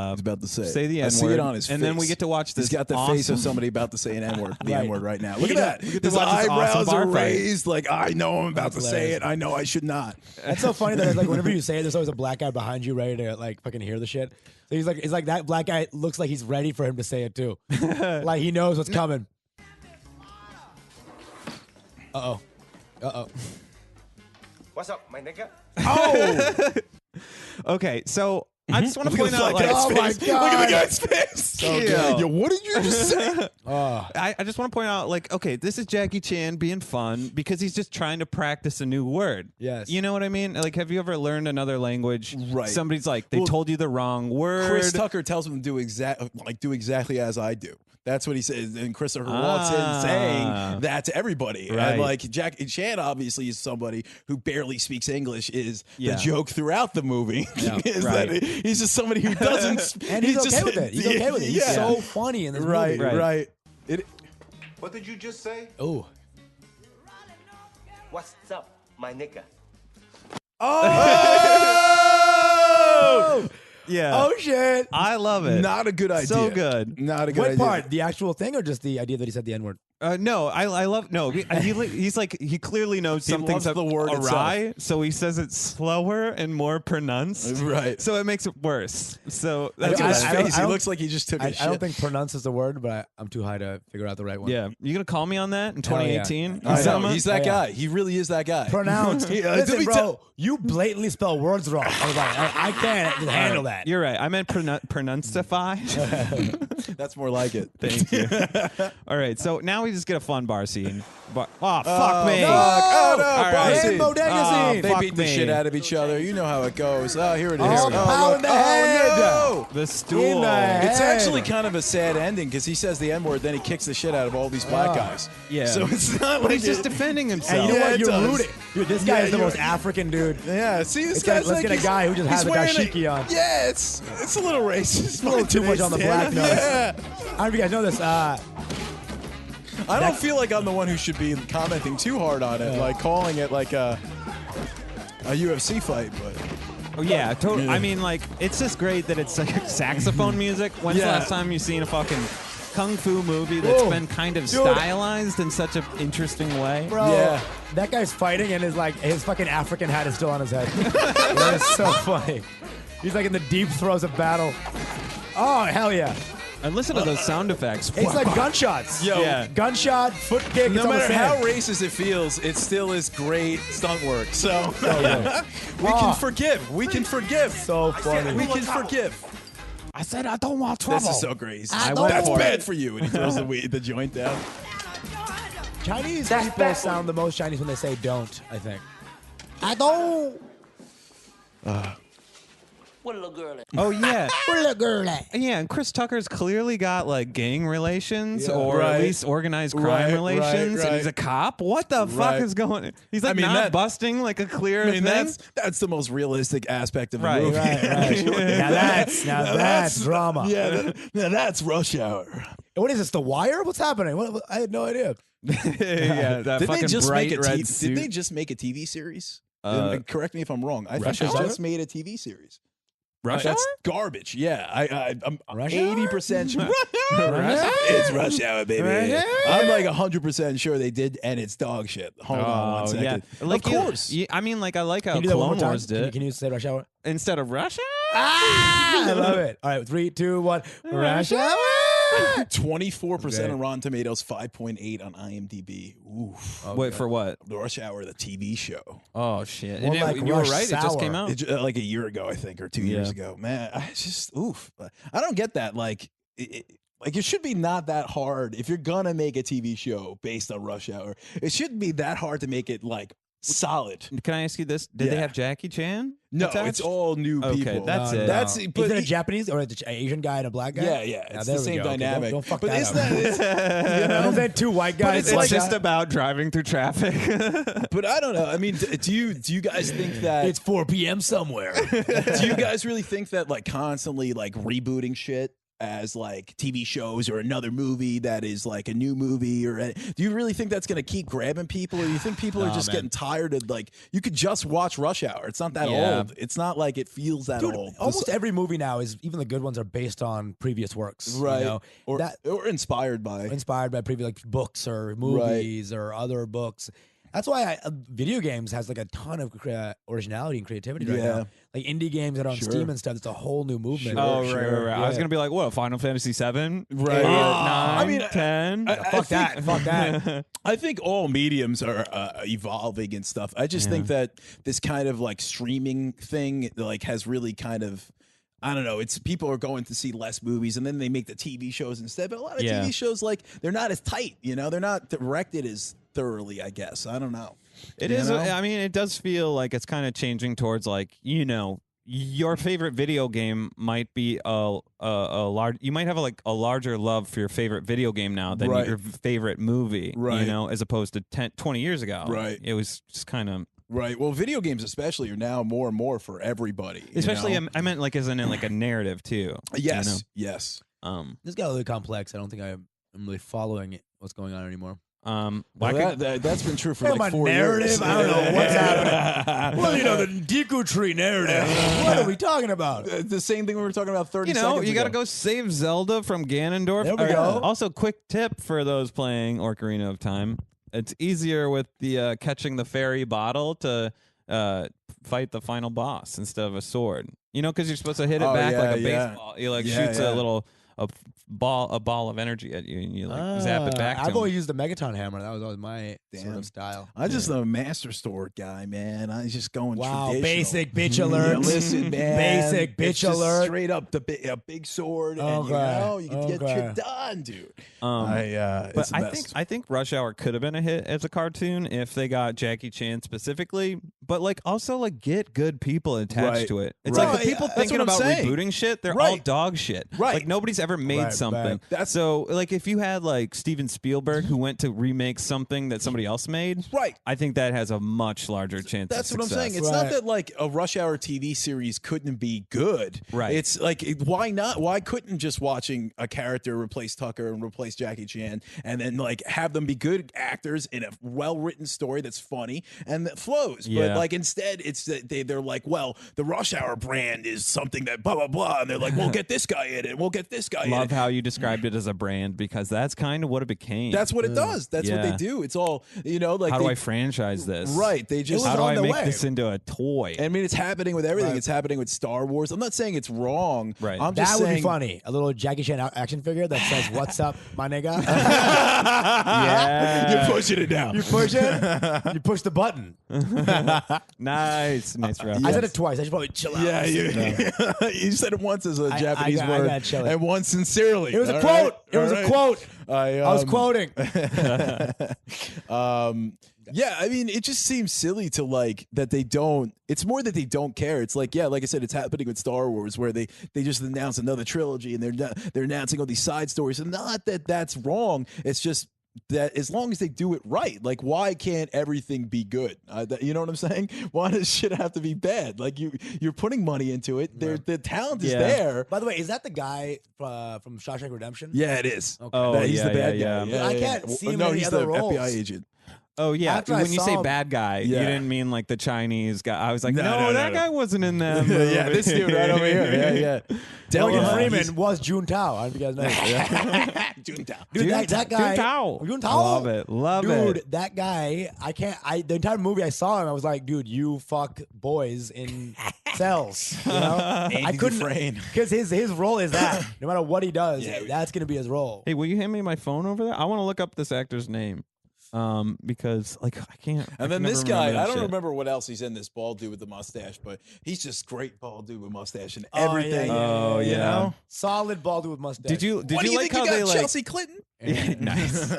He's about to say the I N-word, see it on his face. and then we get to watch this. He's got the awesome, face of somebody about to say an N-word, the Right. N-word right now. Look at that. We get to His watch this awesome eyebrows bar are fight. raised. Like, I know I'm about That's to say hilarious. it. I know I should not. That's so funny that it's like whenever you say it, there's always a black guy behind you ready to like fucking hear the shit. So it's like that black guy looks like he's ready for him to say it too. Like he knows what's coming. Uh-oh. Uh-oh. What's up, my nigga? Okay, so I just want to Look point at the out, black like, guy's oh my face. Look God. at the guy's face. So good. Yo, what did you just say? I just want to point out, like, okay, this is Jackie Chan being fun because he's just trying to practice a new word. Yes. You know what I mean? Like, have you ever learned another language? Right. Somebody's like, they Well, told you the wrong word. Chris Tucker tells him to do exactly as I do. That's what he says, and Christopher walks in saying that to everybody. Right. And like Jackie Chan, obviously, is somebody who barely speaks English. Is Yeah. the joke throughout the movie? Is right. that he's just somebody who doesn't, And he's okay just, with it. He's okay with it. He's Yeah. so funny in this right, movie. right. It, What did you just say? Oh. What's up, my nigga? oh, Yeah. Oh shit. I love it. not a good idea. So good. Not a good What idea. part? The actual thing or just the idea that he said the N-word? No, I love no. He's like he clearly knows He something's loves the word awry, so he says it slower and more pronounced. Right. So it makes it worse. So Look that's at his I don't- face. I He don't- looks like he just took a I shit. don't think pronounce is the word, but I'm too high to figure out the right one. yeah. You gonna call me on that in Hell yeah. 2018? I know. Usama? He's that Oh, yeah. guy. He really is that guy. Pronounced. Yeah, Listen, let me bro, tell- you blatantly spell words wrong. I was like, I can't handle that. You're right. I meant pronuncify. That's more like it. Thank you. All right. So now we just get a fun bar scene. Oh, fuck me. Fuck. Oh, no. All bar right. scene. Hidden bodega Oh, scene. They fuck beat the me. shit out of each other. You know how it goes. Oh, here it is. Oh, pow in the head. no. The stool. In the head. It's actually kind of a sad ending because he says the N-word, then he kicks the shit out of all these black guys. Yeah. So it's not But like he's just it- defending And himself. you know Yeah, what? it You're does. rooting. Dude, this guy Yeah, is the you're- most African dude. Yeah, see this Let's get- guy's let's like get a he's- guy who just he's has a wearing dashiki on. Yeah, it's a little racist. A little too much on the black nose. Yeah. I don't know if you guys know this. I don't feel like I'm the one who should be commenting too hard on it, like calling it like a UFC fight, but Oh, yeah, totally. Yeah. I mean, like, it's just great that it's like saxophone music. When's the Yeah. last time you've seen a fucking kung fu movie that's Whoa. been kind of Dude. stylized in such an interesting way? Bro, Yeah. that guy's fighting and his fucking African hat is still on his head. That is so funny. He's like in the deep throes of battle. Oh, hell yeah. And listen to those sound effects. It's like gunshots. Yo, Yeah. Gunshot, foot kick. no it's all the matter same. how racist it feels, it still is great stunt work. So good. we can forgive. We can forgive. So funny. We can forgive. I said I don't want trouble. This is so crazy. I went That's for bad it. for you. And he throws the joint down. Chinese people sound the most Chinese when they say don't, I think. I don't. What little girl at? Oh yeah, Where the girl at? yeah. And Chris Tucker's clearly got like gang relations Yeah. or Right. at least organized crime Right, relations, right, and he's a right. cop. What the fuck Right. is going? He's like I mean, not that- busting like a clear I mean, thing. that's the most realistic aspect of a Right. movie. Right. Now that's drama. Yeah, that's Rush Hour. What is this? The Wire? What's happening? I had no idea. Yeah, that Did fucking they just bright make a red Did suit. they just make a TV series? Correct me if I'm wrong. I think Rush they Hour? just made a TV series. Rush That's Hour? garbage. Yeah, I'm Rush Hour? 80% sure. Hour? It's Rush Hour, baby. Rush Hour? I'm like 100% sure they did, and it's dog shit. Hold on one second. Yeah. Like of you- course. I mean, like I like how Can you do that one Clone more time? Wars did Can you say Rush Hour? instead of Rush Hour. I love it. All right, 3, 2, 1. Rush Hour. 24% Okay. on Rotten Tomatoes, 5.8 on IMDb. Oof. Wait for what? The Rush Hour, the TV show. Oh shit! More And like you were Rush right. It just Sour. came out. Like a year ago, I think, or 2 years Yeah. ago. Man, I just oof. I don't get that. Like, like it should be not that hard if you're gonna make a TV show based on Rush Hour. It shouldn't be that hard to make it like solid. Can I ask you this? Did they Yeah. have Jackie Chan? No, attached? it's all new Okay, people. that's it. That's Is but it a he- Japanese or an Asian guy and a black guy? yeah, yeah. Now, It's there the we same go. Okay, dynamic. Don't fuck but that isn't up. that you know? Don't say two white guys. It's like just that. about driving through traffic. But I don't know. I mean, do you guys think that It's 4 p.m. somewhere. do you guys really think that like constantly like rebooting shit as like TV shows or another movie that is like a new movie or do you really think that's going to keep grabbing people or do you think people are Nah, just man. getting tired of like you could just watch Rush Hour. It's not that Yeah. old. It's not like it feels that Dude, old. almost every movie now is, even the good ones, are based on previous works. right You know? or that or inspired by inspired by previous like books or movies or other books. That's why video games has like a ton of originality and creativity right Yeah. now. Like indie games that are on Sure. Steam and stuff. It's a whole new movement. Oh, Sure, right. I was Yeah. gonna be like, what? Final Fantasy 7, Right. 8, Oh, 9, I mean, 10. Fuck that. Fuck that. I think all mediums are evolving and stuff. I just think that this kind of like streaming thing like has really kind of I don't know. It's people are going to see less movies and then they make the TV shows instead. But a lot of Yeah. TV shows like they're not as tight, you know. They're not directed as thoroughly, I guess. I don't know. It You is. know? I mean, it does feel like it's kind of changing towards like your favorite video game might be a large. You might have a larger love for your favorite video game now than Right. your favorite movie. Right. You know, as opposed to 10, 20 years ago. Right. It was just kind of. Right. Well, video games especially are now more and more for everybody. you Especially, know? I meant like as in like a narrative too. Yes. Yes. This got really complex. I don't think I'm really following what's going on anymore. Well, Well, that's been true for Am like I 4 narrative? years. I don't know what's happening. Well, you know, the Deku Tree narrative. What are we talking about? The same thing we were talking about 30 you know, seconds you got to ago. go save Zelda from Ganondorf. There we go. Also, quick tip for those playing Ocarina of Time: it's easier with the catching the fairy bottle to fight the final boss instead of a sword. You know, because you're supposed to hit it Oh, back yeah, like a yeah. baseball. You like Yeah, shoots yeah. a ball of energy at you, and you like zap it back. To I've him. always used the Megaton hammer. That was always my sort Damn. of style. I'm just a master sword guy, man. I just going Wow, traditional. basic bitch Yeah, alert. listen, man. Basic bitch It's just alert. Straight up a big sword, and you Okay, know you can get okay. shit done, dude. But It's the I best. think Rush Hour could have been a hit as a cartoon if they got Jackie Chan specifically, but like also like get good people attached Right. to it. It's Right. like the Yeah, people that's thinking what I'm about saying. rebooting shit, they're all Right. dog shit. Right. Like nobody's ever made Right, something. right. That's- So like if you had like Steven Spielberg who went to remake something that somebody else made, Right. I think that has a much larger chance. That's of what I'm saying. success. It's not Right. that like a Rush Hour TV series couldn't be good. Right. It's like why not? Why couldn't just watching a character replace Tucker and replace Jackie Chan and then like have them be good actors in a well written story that's funny and that flows? Yeah. But like instead, it's that they're like, well, the Rush Hour brand is something that blah blah blah, and they're like, we'll get this guy in it, we'll get this guy in Love it. how you described it as a brand because that's kind of what it became. That's what it does. That's what Yeah. they do. It's all like how they, do I franchise this? right? They just How do on I the make way. this into a toy? I mean, it's happening with everything. Right. It's happening with Star Wars. I'm not saying it's wrong. Right. I'm just That would saying, be funny. A little Jackie Chan action figure that says "What's up, my nigga." Yeah. You're pushing it now. You push it. You push the button. Nice reference. I said it twice. I should probably chill out. Yeah, you said it once as a I Japanese got- word, I gotta chill it. and once one sincerely. It was a all quote. right? It was All a right. quote. I I was quoting. Yeah, I mean, it just seems silly to like that they don't. It's more that they don't care. It's like, yeah, like I said, it's happening with Star Wars where they just announce another trilogy and they're announcing all these side stories. And not that that's wrong. It's just that as long as they do it right, like why can't everything be good? You know what I'm saying? Why does shit have to be bad? Like you're putting money into it. The talent is Yeah. there. By the way, is that the guy from Shawshank Redemption? Yeah, it is. Okay. Oh, He's the yeah, bad yeah, guy. yeah. I can't see him no, in any he's other the roles. FBI agent. Oh yeah, After I when you saw say him- bad guy, you Yeah. didn't mean like the Chinese guy. I was like, No, no, no, that no. guy wasn't in that. Yeah, this dude right over here. Yeah, yeah. Morgan Freeman. Freeman was Juntao. I don't know if you guys know. Dude, that guy. Juntao. Juntao. Love it, love Dude, it. that guy, the entire movie I saw him, I was like, dude, you fuck boys in cells. You know? I couldn't, Dufresne. because his role is that. No matter what he does, Yeah. that's going to be his role. Hey, will you hand me my phone over there? I want to look up this actor's name. Because like I can't. I And then can this never guy, remember I that don't shit. remember what else he's in. This bald dude with the mustache, but he's just great bald dude with mustache and Oh, yeah, everything. yeah, Oh, you yeah. know? Solid bald dude with mustache. Did you What do you like think how you they got, like? Chelsea Clinton? Nice.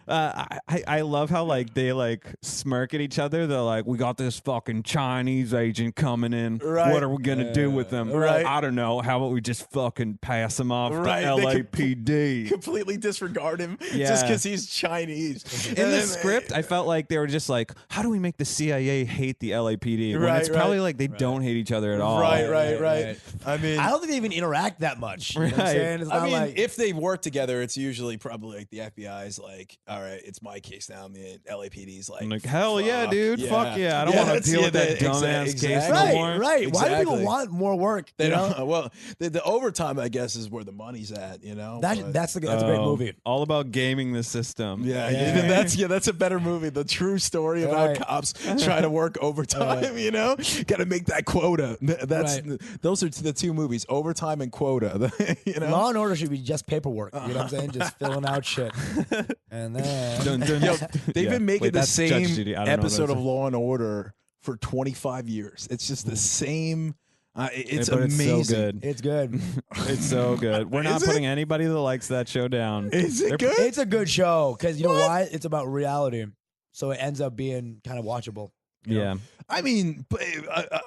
I love how like they like smirk at each other. They're like, we got this fucking Chinese agent coming in. Right. What are we gonna do with him? Right. I don't know. How about we just fucking pass him off Right, to they could- LAPD? Completely disregard him Yeah. just because he's Chinese. In the script, I felt like they were just like, how do we make the CIA hate the LAPD? When Right, it's probably right. like they don't hate each other at all. Right. right. I mean, I don't think they even interact that much. You know what I'm Right. saying? It's not I mean, like, if they work together, it's usually probably like the FBI's like, all right, it's my case now. And the LAPD's like, I'm like, hell yeah, fuck, dude. Fuck yeah. I don't want to that's- deal with yeah, that dumbass case no right, more. right. Why do people Exactly. want more work? They you know? don't. Well, the overtime, I guess, is where the money's at. You know, but- That's a great movie. All about gaming the system. Yeah, Yeah. that's a better movie. The true story about Right. cops trying to work overtime. You know, got to make that quota. That's Right. those are the two movies: Overtime and Quota. You know, Law and Order should be just paperwork. You know what I'm saying? Just filling out shit. And then Dun, dun, Yo, dun. they've Yeah. been making Wait, the that's Judge same Judy. I don't know what episode that of is. Law and Order for 25 years. It's just the same. It's But amazing. It's so good. it's good. It's so good. We're not Is it? putting anybody that likes that show down. Is it They're- good? It's a good show because you know why? It's about reality, so it ends up being kind of watchable. you know? Yeah. I mean, but,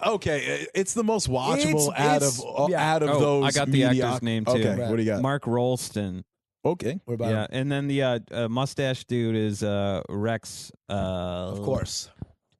okay, it's the most watchable It's- yeah. out of Oh, those. I got the actor's mediocre- name too. Okay, Right. what do you got? Mark Rolston. Okay, What about Yeah, him? and then the mustache dude is Rex. Of course,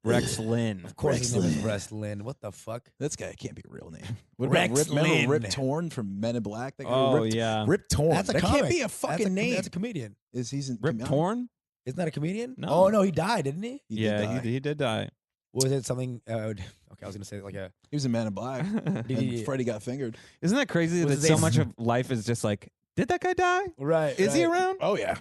Rex Lynn. of course. His name is Lynn. Rex Lynn. What the fuck? this guy can't be a real name. What Rex about remember Lynn. Rip Torn from Men in Black? That guy Oh Rip, yeah. Rip Torn. That's a that comic. can't be a That's fucking name. That's a comedian. Is he's in Rip Torn? Isn't that a comedian? No. Oh no, he died, didn't he? He did Yeah, die. he did die. Was it something? Okay, I was gonna say like a. He was in Men in Black. Did and he- Freddie got fingered. Isn't that crazy Was that his so name- much of life is just like, did that guy die? Right. Is he right. around? Oh yeah.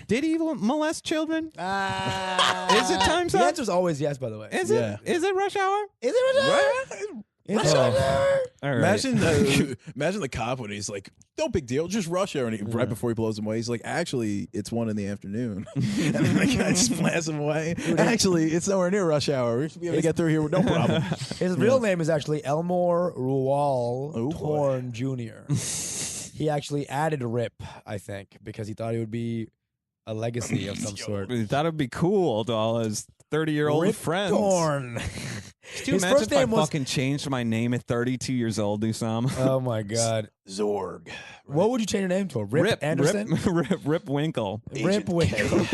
Did he molest children? Is it Time's The Up? answer's always yes. By the way, Is Yeah. it? Is it Rush Hour? Is it Right? Rush Hour? All right. Imagine the cop when he's like, "No big deal, just rush hour." And right before he blows him away, he's like, "Actually, it's 1 in the afternoon." And then the guy just blasts him away. Actually, it's nowhere near rush hour. We should be able to get through here with no problem. His real name is actually Elmore Rual Oh, boy. Torn Jr. He actually added Rip, I think, because he thought it would be a legacy of some sort. He thought it'd be cool to all his 30-year-old Rip friends. Torn. Could you His imagine first if I name was. fucking changed my name at 32 years old, Usama? Oh my god. Zorg. What would you change your name to? Rip, Anderson? Rip Winkle. Rip Agent Winkle.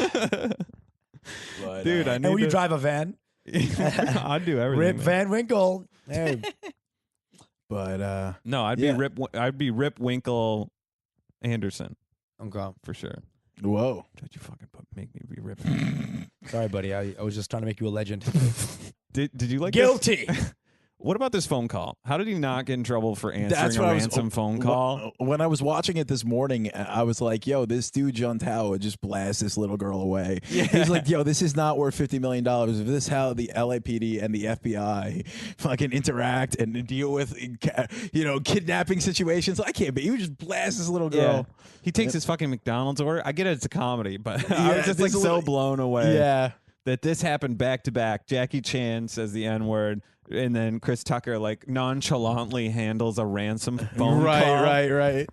But, Dude, I And need would you to- drive a van? I'd do everything. Rip man. Van Winkle. Hey. but No, I'd Yeah. be Rip. I'd be Rip Winkle Anderson Okay. for sure. whoa. Don't you fucking make me be Rip? Sorry, buddy. I was just trying to make you a legend. Did you like this? Guilty. What about this phone call? How did he not get in trouble for That's answering what a I was. ransom phone call? When I was watching it this morning, I was like, "Yo, this dude John Tao would just blast this little girl away." Yeah. He's like, "Yo, this is not worth $50 million. If this is how the LAPD and the FBI fucking interact and deal with, kidnapping situations, I can't be. You would just blast this little Yeah. girl." He takes his fucking McDonald's order. I get it, it's a comedy, but I Yeah, was just like this so little- blown away Yeah. that this happened back to back. Jackie Chan says the N word, and then Chris Tucker like nonchalantly handles a ransom phone call. Right.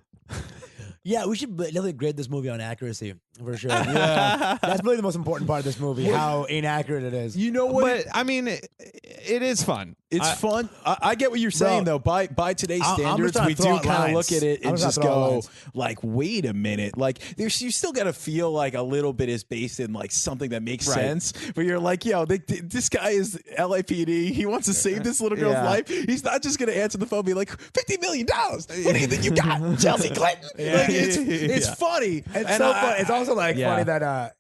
Yeah, we should definitely grade this movie on accuracy for sure. Yeah, that's really the most important part of this movie: how inaccurate it is. You know what? But I mean, it is fun. It's fun. I get what you're saying, though. By today's I'm just standards, trying to we throw do out kind of lines. look at it I'm and just just trying to throw out go, lines. like, wait a minute. Like, you still got to feel like a little bit is based in like something that makes sense. But you're like, yo, this guy is LAPD. He wants to save this little girl's life. He's not just going to answer the phone and be like, $50 million. What do you think you got, Chelsea Clinton? Like, it's funny. It's so fun. It's also like funny that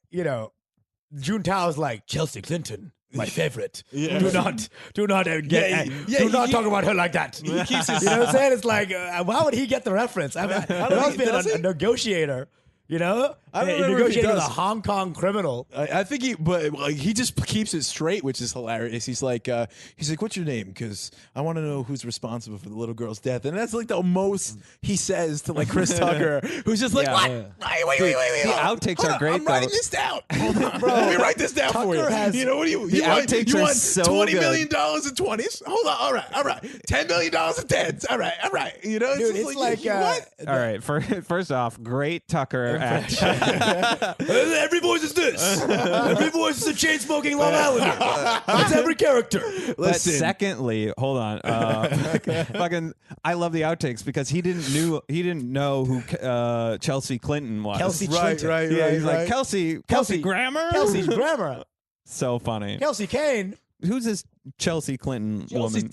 June Tao's like Chelsea Clinton, my favorite. Do not do not talk about her like that. He keeps his, you know what I'm saying? It's like why would he get the reference? I mean, there must be a negotiator. You know, I don't remember if he negotiating with does. a Hong Kong criminal. I think he just keeps it straight, which is hilarious. He's like, what's your name? Because I want to know who's responsible for the little girl's death. And that's like the most he says to like Chris Tucker, who's just like, what? Wait. The outtakes are great, I'm writing though. this down. Bro, let me write this down for you. Tucker You know what do you The want? outtakes You are want so $20 good. million in 20s? Hold on. All right. $10 million in tens. All right. You know, Dude, just it's like what? All right. First off, great Tucker act. Every voice is this. Every voice is a chain smoking Long Islander. That's every character. But Listen. secondly, hold on. Fucking, I love the outtakes because he didn't know who Chelsea Clinton was. Kelsey Right. Yeah, he's like Kelsey Grammer. Kelsey's grammar. So funny. Kelsey Kane. Who's this Chelsea Clinton woman?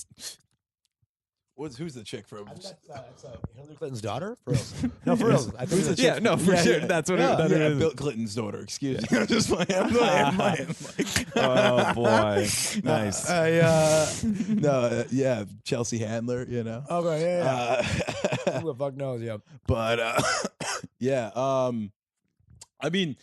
Who's the chick from? That's Hillary Clinton's daughter? For real? No, for real. I think Yeah, no, for sure. That's what it is. Bill Clinton's daughter. Excuse me. I'm just playing. I'm playing. Oh boy, nice. Chelsea Handler. You know. Okay, yeah. Who the fuck knows? Yeah. But I mean,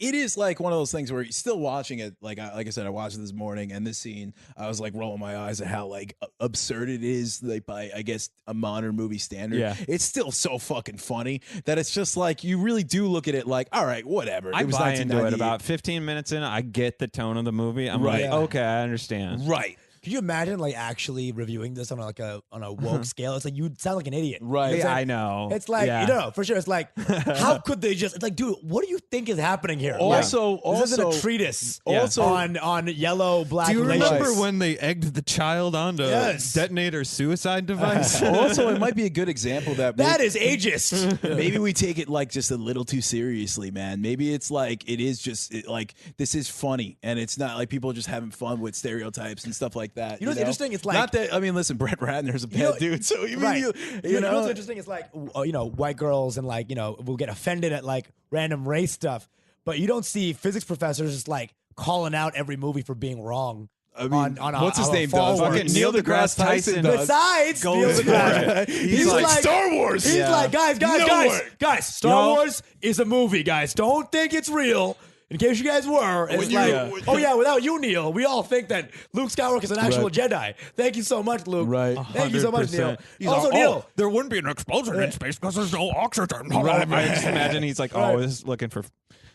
it is like one of those things where you're still watching it. Like I said, I watched it this morning, and this scene, I was like rolling my eyes at how like absurd it is, like by I guess a modern movie standard. Yeah. It's still so fucking funny that it's just like you really do look at it like, all right, whatever. I It was buy into it 1998. about 15 minutes in. I get the tone of the movie. I'm Right. like, okay, I understand. right. Could you imagine like actually reviewing this on a woke scale? It's like you'd sound like an idiot. Right. It's Yeah, like, I know. It's like Yeah. you know for sure. It's like how could they just? It's like, dude, what do you think is happening here? Also, this isn't a also- treatise. also- on yellow black. Do you remember relations. when they egged the child onto Yes. detonator suicide device? Also, it might be a good example that that is ageist? maybe we take it like just a little too seriously, man. Maybe it's like it is just like this is funny, and it's not like people are just having fun with stereotypes and stuff like that. You know what's interesting? It's like- not that I mean, listen, Brett Ratner's a bad know- dude, so you Right. mean You you know know. what's interesting? It's like white girls and like will get offended at like random race stuff, but you don't see physics professors just like calling out every movie for being wrong. I mean, on a, what's his on a name? forward. Does Fucking Neil deGrasse Tyson does. Besides Goes Neil for deGrasse, it. he's like, like Star Wars. He's Yeah. like, guys, Star No. Wars is a movie, guys. Don't think it's real. In case you guys were, it's you- like, yeah. oh yeah, without you, Neil, we all think that Luke Skywalker is an actual Jedi. Thank you so much, Luke. Right. Thank you so much, Neil. 100%. He's Also, like, Neil, there wouldn't be an explosion in space because there's no oxygen. Right. I just imagine he's like, always looking for.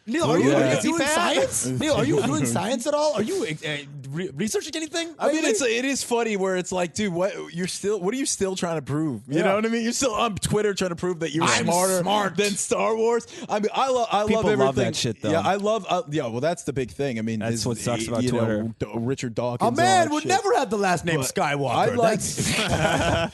Neil, are you Yeah. doing Is he fat? science? Neil, are you doing science at all? Are you researching anything? I mean, lately? it is funny where it's like, dude, what are you still trying to prove? You Yeah. know what I mean? You're still on Twitter trying to prove that you're I'm smarter smart. than Star Wars. I mean, I love People everything. love that shit, though. Yeah, I love. Well, that's the big thing. I mean, That's what sucks about you know, Twitter. Richard Dawkins. a and all man that would shit. never have the last name But Skywalker. I like, That's-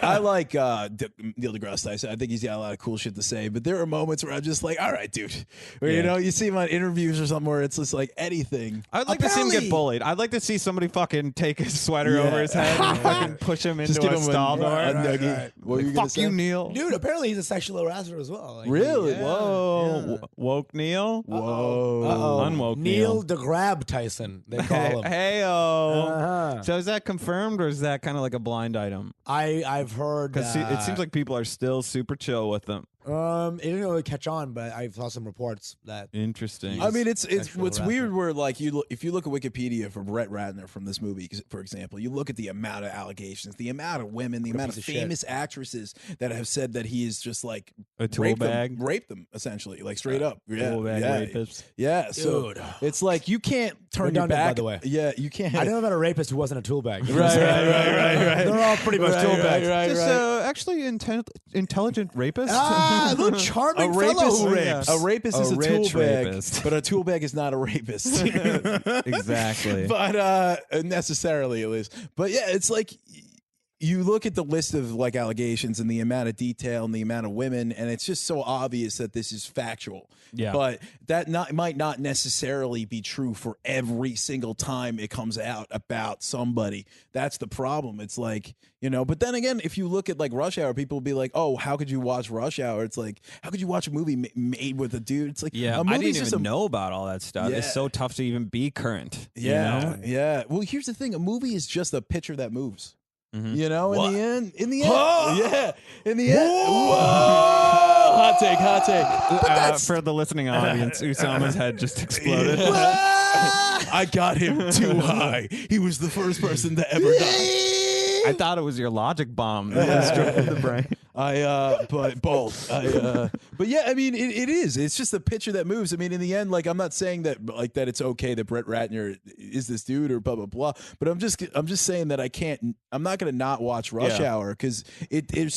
I like Neil deGrasse Tyson. I think he's got a lot of cool shit to say. But there are moments where I'm just like, all right, dude. Where, you know, you see him on interviews or something where it's just like anything. I'd like to see him Apparently- get bullied. I'd like to see somebody fucking take his sweater Yeah. over his head and fucking push him into Just give a him stall door. a nuggie. right. What were you gonna Fuck say? you, Neil. Dude, apparently he's a sexual harasser as well. Like, Really? yeah, Whoa. yeah. Woke Neil? Whoa. Uh-oh. Unwoke Neil Neil. deGrasse Tyson, they call him. Hey, Uh-huh. So is that confirmed or is that kind of like a blind item? I've heard Because it seems like people are still super chill with them. it didn't really catch on, but I saw some reports that Interesting. I mean, it's Sexual what's harassment. weird where like if you look at Wikipedia for Brett Ratner from this movie, for example, you look at the amount of allegations, the amount of women, the amount of piece of shit. famous actresses that have said that he is just like A tool raped bag? them, raped them essentially, like straight up. Yeah, Tool bag yeah, rapist. yeah. So Dude. it's like you can't turn your Redundant, by back. the way. Yeah, you can't. I didn't know about a rapist who wasn't a tool bag. Right. They're all pretty much tool bags. Right. Just actually intelligent rapist. The charming A fellow rapist, who rapes. a rapist is a tool rich bag, rapist. but a tool bag is not a rapist. Exactly. But necessarily at least. But yeah, it's like you look at the list of like allegations and the amount of detail and the amount of women, and it's just so obvious that this is factual. Yeah. But that might not necessarily be true for every single time it comes out about somebody. That's the problem. It's like, but then again, if you look at like Rush Hour, people will be like, oh, how could you watch Rush Hour? It's like, how could you watch a movie made with a dude? It's like, Yeah, a I movie's didn't just even know about all that stuff. Yeah. It's so tough to even be current. Yeah, yeah. Well, here's the thing: a movie is just a picture that moves. Mhm. In the end, yeah, in the end. Whoa! Hot take. For the listening audience, Usama's head just exploded. I got him too high. He was the first person to ever die. I thought it was your logic bomb that struck in the brain. But yeah, I mean, it is. It's just a picture that moves. I mean, in the end, like, I'm not saying that that it's okay that Brett Ratner is this dude or blah blah blah. But I'm just saying that I'm not going to not watch Rush Hour because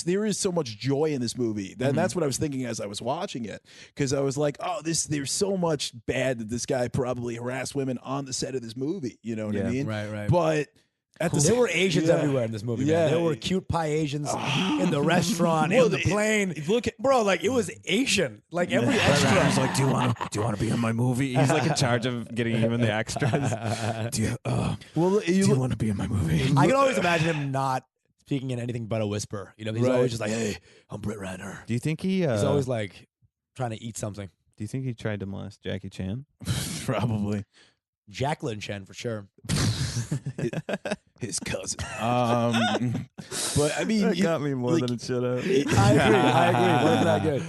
there is so much joy in this movie. And that's what I was thinking as I was watching it, because I was like, oh, there's so much bad that this guy probably harassed women on the set of this movie. You know what I mean? Right. But there were Asians everywhere in this movie. Yeah. Man. There were cute pie Asians in the restaurant, in the plane. Bro, like it was Asian. Like every extra. He's like, do you want to be in my movie? He's like in charge of getting even the extras. Do you want to be in my movie? I can always imagine him not speaking in anything but a whisper. He's always just like, "Hey, I'm Brett Ratner." Do you think he? He's always like trying to eat something. Do you think he tried to molest Jackie Chan? Probably. Jacqueline Chen for sure. His cousin. But I mean, That got me more than it should have. I agree. Wasn't that good?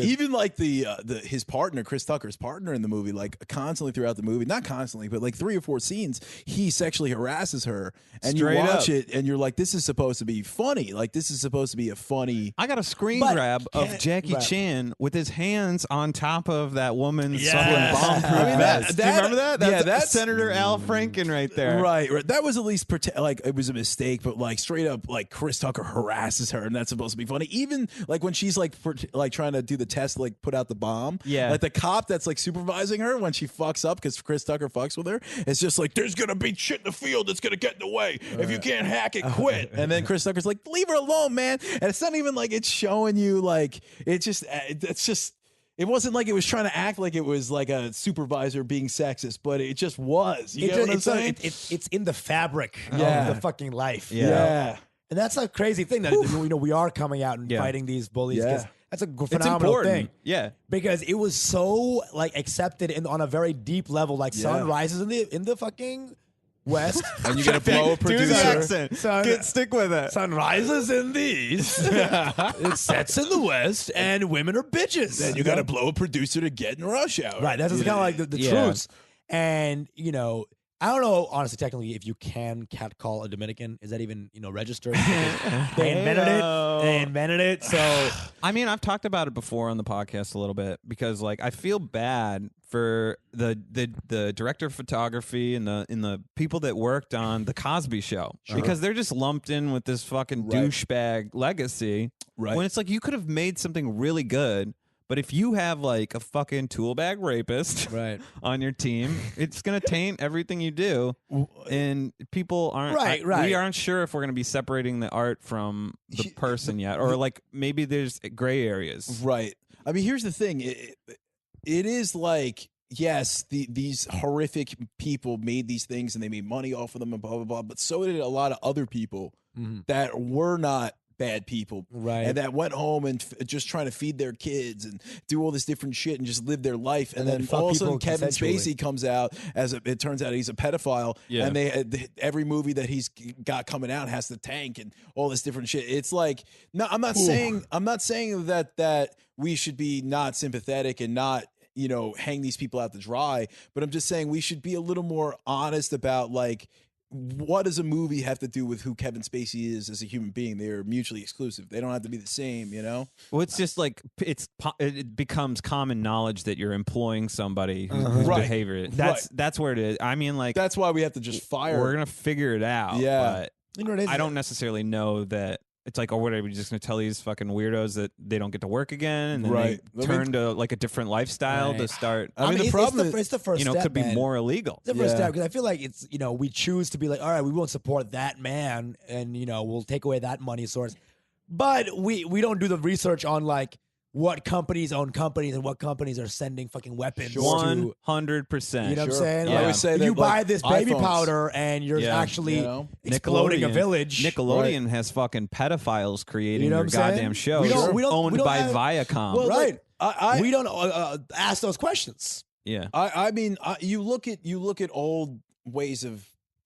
Even like his partner, Chris Tucker's partner in the movie, like constantly throughout the movie, not constantly, but like 3 or 4 scenes, he sexually harasses her, and Straight you watch up. it, and you're like, this is supposed to be funny. Like this is supposed to be a funny. I got a screen But grab of can't- Jackie right. Chan with his hands on top of that woman's Yes. fucking bomb-proof I mean, vest. Do you remember that? yeah, That's Senator Al Franken right there. Right. That was at least like it was a mistake, but like straight up, like Chris Tucker harasses her, and that's supposed to be funny. Even like when she's like trying to do the test, like put out the bomb. Yeah. Like the cop that's like supervising her when she fucks up because Chris Tucker fucks with her. It's just like, there's gonna be shit in the field that's gonna get in the way. If you can't hack it, quit. And then Chris Tucker's like, leave her alone, man. And it's not even like it's showing you like it's just. It wasn't like it was trying to act like it was like a supervisor being sexist, but it just was. You get what I'm saying? It's in the fabric Yeah. of the fucking life. Yeah. Yeah. And that's a crazy thing that we are coming out and Yeah. fighting these bullies. Yeah. 'Cause that's a It's phenomenal important. thing. Yeah. Because it was so like accepted on a very deep level. Like sun Yeah. rises in the fucking west. And you get a blow a Do the producer. accent. Son- Stick with it. Sun rises in the east. It sets in the west, and women are bitches. And you got to blow a producer to get in Rush Hour. Right. That's kind of like the Yeah. truths. And, I don't know, honestly, technically, if you can catcall a Dominican. Is that even, registered? They invented it. So, I mean, I've talked about it before on the podcast a little bit because, like, I feel bad for the director of photography and the people that worked on the Cosby Show because they're just lumped in with this fucking Right. douchebag legacy. Right. When it's like you could have made something really good. But if you have like a fucking tool bag rapist right. on your team, it's gonna taint everything you do, and people aren't Right. We aren't sure if we're gonna be separating the art from the person yet, or like maybe there's gray areas. Right. I mean, here's the thing. It is like, yes, these horrific people made these things and they made money off of them and blah, blah, blah. But so did a lot of other people that were not bad people, Right. and that went home and just trying to feed their kids and do all this different shit and just live their life, and then fuck all of a sudden people Kevin consensually. Spacey comes out it turns out he's a pedophile, Yeah. and every movie that he's got coming out has the tank and all this different shit. It's like, no, I'm not saying that we should be not sympathetic and not hang these people out to dry, but I'm just saying we should be a little more honest about like, what does a movie have to do with who Kevin Spacey is as a human being? They're mutually exclusive. They don't have to be the same, Well, it's just like it becomes common knowledge that you're employing somebody whose Right. behavior. That's where it is. I mean, like That's why we have to just fire. we're gonna figure it out. Yeah. but You know what it is? I don't necessarily know that it's like, or what, are we just gonna tell these fucking weirdos that they don't get to work again, and then Right. they turn to like a different lifestyle to start? I mean, the problem is, it's the first step, could be man. more illegal. It's the first Yeah. step, because I feel like it's, we choose to be like, all right, we won't support that man, and we'll take away that money source, but we don't do the research on like what companies own companies and what companies are sending fucking weapons to. 100%. You know what I'm saying? Yeah. I always say that, you buy like, this baby iPhones. powder and you're Yeah. actually You know? exploding a village. Nickelodeon has fucking pedophiles creating You know their what I'm saying? goddamn show. We don't- owned we don't by have- Viacom. Well, Right. I We don't ask those questions. yeah. I mean, you look at old ways of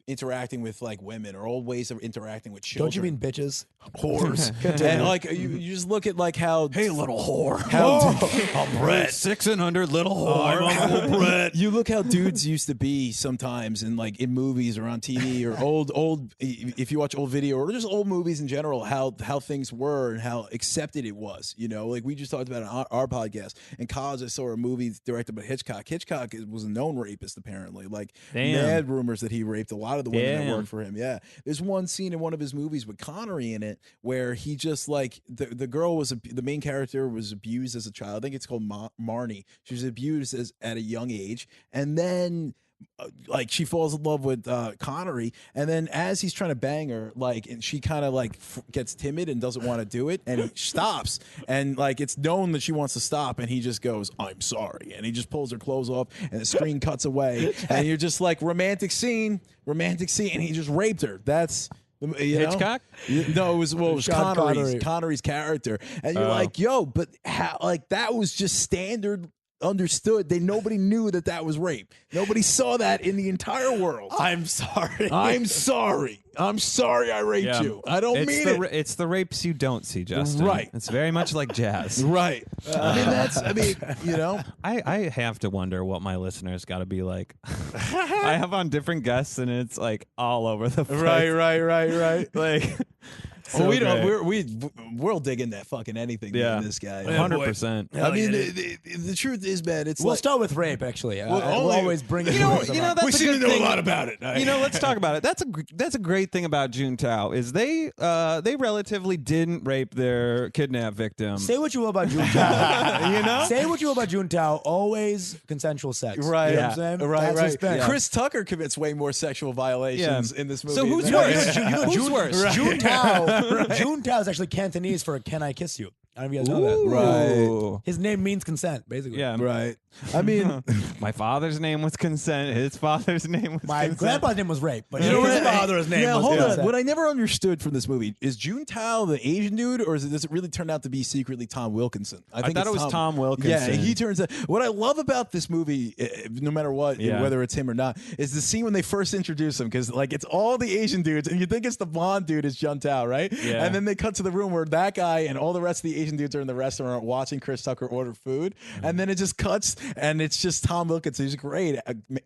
interacting with like women or old ways of interacting with children. Don't you mean bitches? whores? And like you just look at like how little whore. how Brett. 600 little whore. Brett. You look how dudes used to be sometimes in like in movies or on TV or old if you watch old video or just old movies in general, how things were and how accepted it was. Like we just talked about it on our podcast. In college, I saw a movie directed by Hitchcock. Hitchcock was a known rapist apparently. Like mad rumors that he raped a lot of the women that worked for him. Yeah, there's one scene in one of his movies with Connery in it where he just like the girl was the main character was abused as a child. I think it's called Marnie. She was abused at a young age, and then like she falls in love with Connery, and then as he's trying to bang her, like, and she kind of like gets timid and doesn't want to do it, and he stops, and like it's known that she wants to stop, and he just goes, "I'm sorry," and he just pulls her clothes off, and the screen cuts away, and you're just like romantic scene, and he just raped her. That's Hitchcock? No, it was Sean Connery's character, and you're like, yo, but how? Like that was just standard. Understood. Nobody knew that was rape. Nobody saw that in the entire world. I'm sorry. I'm sorry. I raped you. I don't mean it. It's the rapes you don't see, Justin. Right. It's very much like jazz. Right. I mean, I have to wonder what my listeners got to be like. I have on different guests, and it's like all over the place. Right. Like, Well, we don't. We'll dig into fucking anything. Yeah. This guy. 100%. I mean, the truth is, man. It's We'll like, start with rape, actually. We'll only- always bring it. You know, up. that's we a seem to good know thing. a lot about it. Let's talk about it. That's a great thing about Juntao is they relatively didn't rape their kidnap victim. Say what you will about Juntao. You know? Say what you will about Juntao. Always consensual sex. Right. You know what I'm saying? That's his thing. Chris Tucker commits way more sexual violations in this movie. So who's than- worse? Who's worse? Juntao is actually Cantonese for "Can I kiss you?" I don't know if you guys know that. Right. His name means consent, basically. Yeah. Right. I mean, My father's name was consent. His father's name was My consent. grandpa's name was rape, but You know his what? father's name yeah, was hold on. consent. What I never understood from this movie is Juntao the Asian dude, or does it really turn out to be secretly Tom Wilkinson? I thought it's it was Tom Wilkinson. Yeah, he turns out. What I love about this movie, no matter what, Yeah. whether it's him or not, is the scene when they first introduce him, because like it's all the Asian dudes, and you think it's the blonde dude is Juntao, right? Yeah. And then they cut to the room where that guy and all the rest of the Asian dudes are in the restaurant watching Chris Tucker order food, and then it just cuts, and it's just Tom Wilkinson. He's a great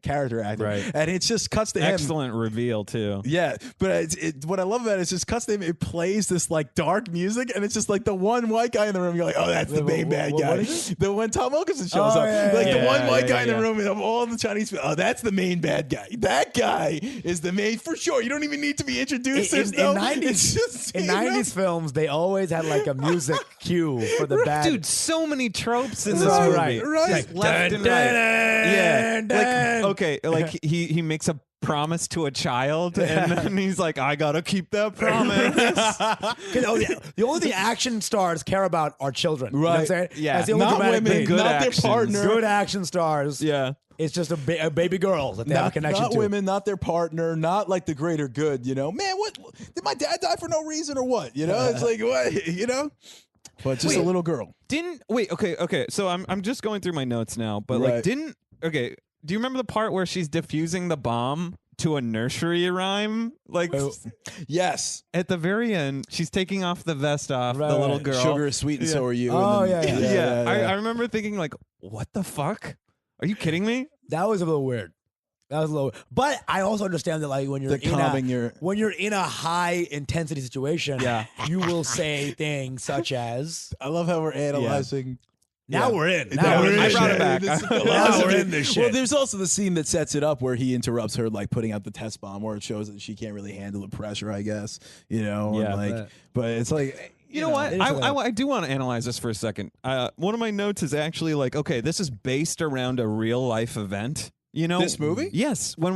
character actor, Right. and it just cuts to him. Excellent reveal too. Yeah, but what I love about it is just cuts to him. It plays this like dark music, and it's just like the one white guy in the room. You're like, oh, that's the main bad guy. what is The one Tom Wilkinson shows up, yeah, like the yeah, one white yeah, guy in yeah. the room, and of all the Chinese, oh, that's the main bad guy. That guy is the main for sure. You don't even need to be introduced. In There's no- 90s, it's just, in you know? 90s films, they always had like a music cue for the bad. Dude, so many tropes in this Right, movie. right. Just left and right. Yeah. Like, okay, like he makes a promise to a child, and then he's like, I gotta keep that promise. 'Cause, oh, yeah, the only thing action stars care about are children. You know what I'm Right. saying? Yeah. That's the only Not dramatic women, thing. Good not actions. their partner. Good action stars. Yeah. It's just a baby girl that they have a connection not to. women, not their partner, not like the greater good. You know, man, what did my dad die for no reason or what? You know, it's like what you know, but just a little girl. Okay. So I'm just going through my notes now, but Right. do you remember the part where she's defusing the bomb to a nursery rhyme? Like Yes, at the very end, she's taking off the vest off the Right, little right. girl. sugar is sweet and so are you. Oh, and then, yeah. I remember thinking like, what the fuck? Are you kidding me? That was a little weird. But I also understand that like when you're The calming your- when you're in a high intensity situation, Yeah. you will say things such as I love how we're analyzing. Now we're in. Now Now we're in. I this brought shit. it back. Now we're in this shit. Well, there's also the scene that sets it up where he interrupts her, like putting out the test bomb, where it shows that she can't really handle the pressure. I guess and, Yeah, like, but it's like. You know what? it is I do want to analyze this for a second. One of my notes is actually like, okay, this is based around a real life event. You know, This movie? Yes, when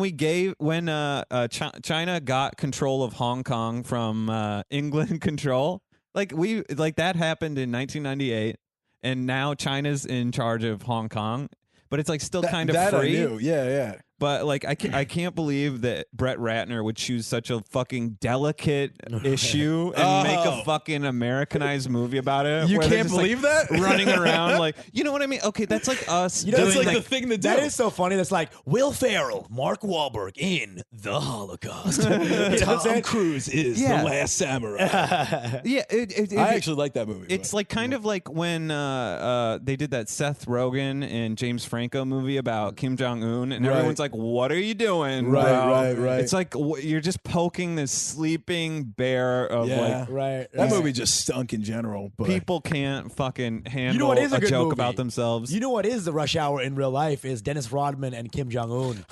China got control of Hong Kong from England control, like that happened in 1998, and now China's in charge of Hong Kong, but it's like still kind of that free. I knew. Yeah. But like I can't believe that Brett Ratner would choose such a fucking delicate issue and make a fucking Americanized movie about it. You where they're can't just, believe like, that? running around like, you know what I mean? Okay, that's like us. know, doing, That's like like the thing to do. That is so funny. That's like Will Ferrell, Mark Wahlberg in The Holocaust. You know what I'm Tom saying? Cruise is Yeah. the last samurai. yeah. I actually like that movie. It's like kind of like when they did that Seth Rogen and James Franco movie about Kim Jong Un, and Right. everyone's like, "What are you doing?" Right, bro?" right. It's like you're just poking this sleeping bear of like Right. that movie just stunk in general. But people can't fucking handle You know what is a good joke movie? about themselves. You know what is the Rush Hour in real life is Dennis Rodman and Kim Jong Un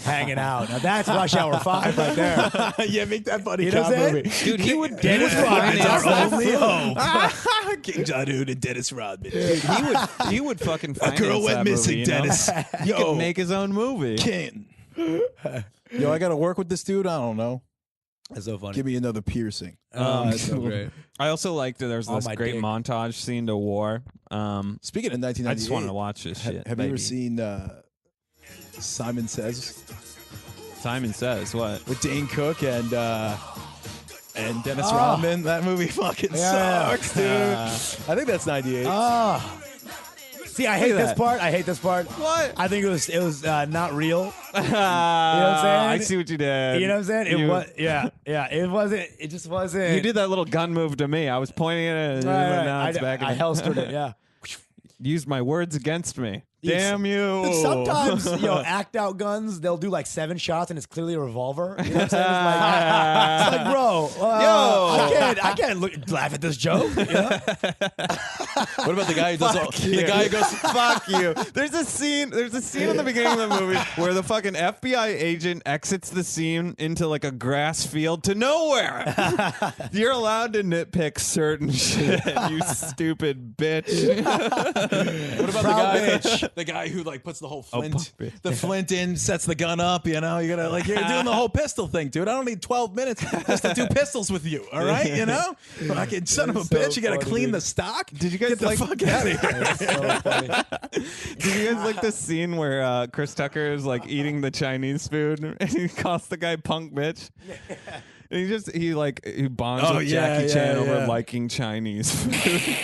hanging out. Now that's Rush Hour 5 right there. yeah, make that funny You know what I'm saying? Dude, he would Dennis Rodman's finance our that only film. hope. King John Un and Dennis Rodman. He would fucking A finance girl went that missing, movie, you know? Dennis. He Yo, could make his own movie. Ken. Yo, I got to work with this dude. I don't know. That's so funny. Give me another piercing. That's so great. I also liked that there's Oh, this my great dick. montage scene to war. Speaking of 1998, I just wanted to watch this shit. Have you ever baby. seen Simon Says Simon Says what? with Dane Cook and Dennis Rodman? That movie fucking sucks, dude. I think that's 98. See, I hate at this that. part. I hate this part. What? I think it was not real. You know what I'm saying? I see what you did. You know what I'm saying? It You- was it wasn't. It just wasn't. You did that little gun move to me. I was pointing it, Right, and right. now it's back. I holstered it. Yeah. Used my words against me. Yes. Damn you! Sometimes, act out guns, they'll do like 7 shots and it's clearly a revolver. You know what I'm saying? It's like bro, I can't laugh at this joke. You know? What about the guy who does all, the guy who goes, Fuck you. There's a scene in the beginning of the movie where the fucking FBI agent exits the scene into like a grass field to nowhere. You're allowed to nitpick certain shit, you stupid bitch. what about the guy who like puts the whole flint in, sets the gun up, you gotta like, you're doing the whole pistol thing, dude. I don't need 12 minutes just to do pistols with you, all right? Fucking son of a so bitch, you gotta funny, clean dude. the stock? Did you guys Get the like- fuck out of here. It's so funny. Did you guys like the scene where Chris Tucker is like eating the Chinese food and he calls the guy punk bitch? And he bonds Oh, with yeah, Jackie Chan yeah, over yeah. liking Chinese food.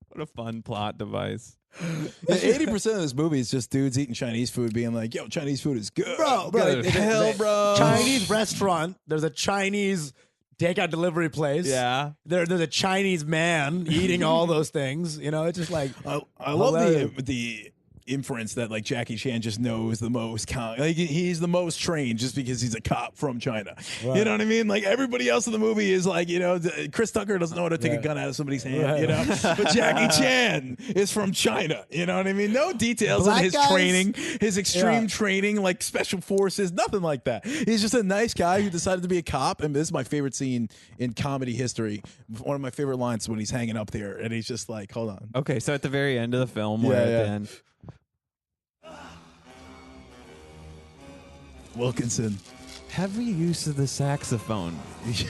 What a fun plot device. 80% of this movie is just dudes eating Chinese food being like, yo, Chinese food is good. Bro, Good as hell, bro. Chinese restaurant. There's a Chinese takeout delivery place. Yeah. There's a Chinese man eating all those things. It's just like I love hilarious. the inference that like Jackie Chan just knows the most. Like he's the most trained just because he's a cop from China. Right. You know what I mean? Like everybody else in the movie is like, Chris Tucker doesn't know how to take a gun out of somebody's hand. Right. But Jackie Chan is from China. You know what I mean? No details Black on his guys- training, his extreme Yeah. training, like special forces, nothing like that. He's just a nice guy who decided to be a cop. And this is my favorite scene in comedy history. One of my favorite lines when he's hanging up there and he's just like, hold on. Okay, so at the very end of the film, where Yeah, at yeah. the end, Wilkinson. heavy use of the saxophone.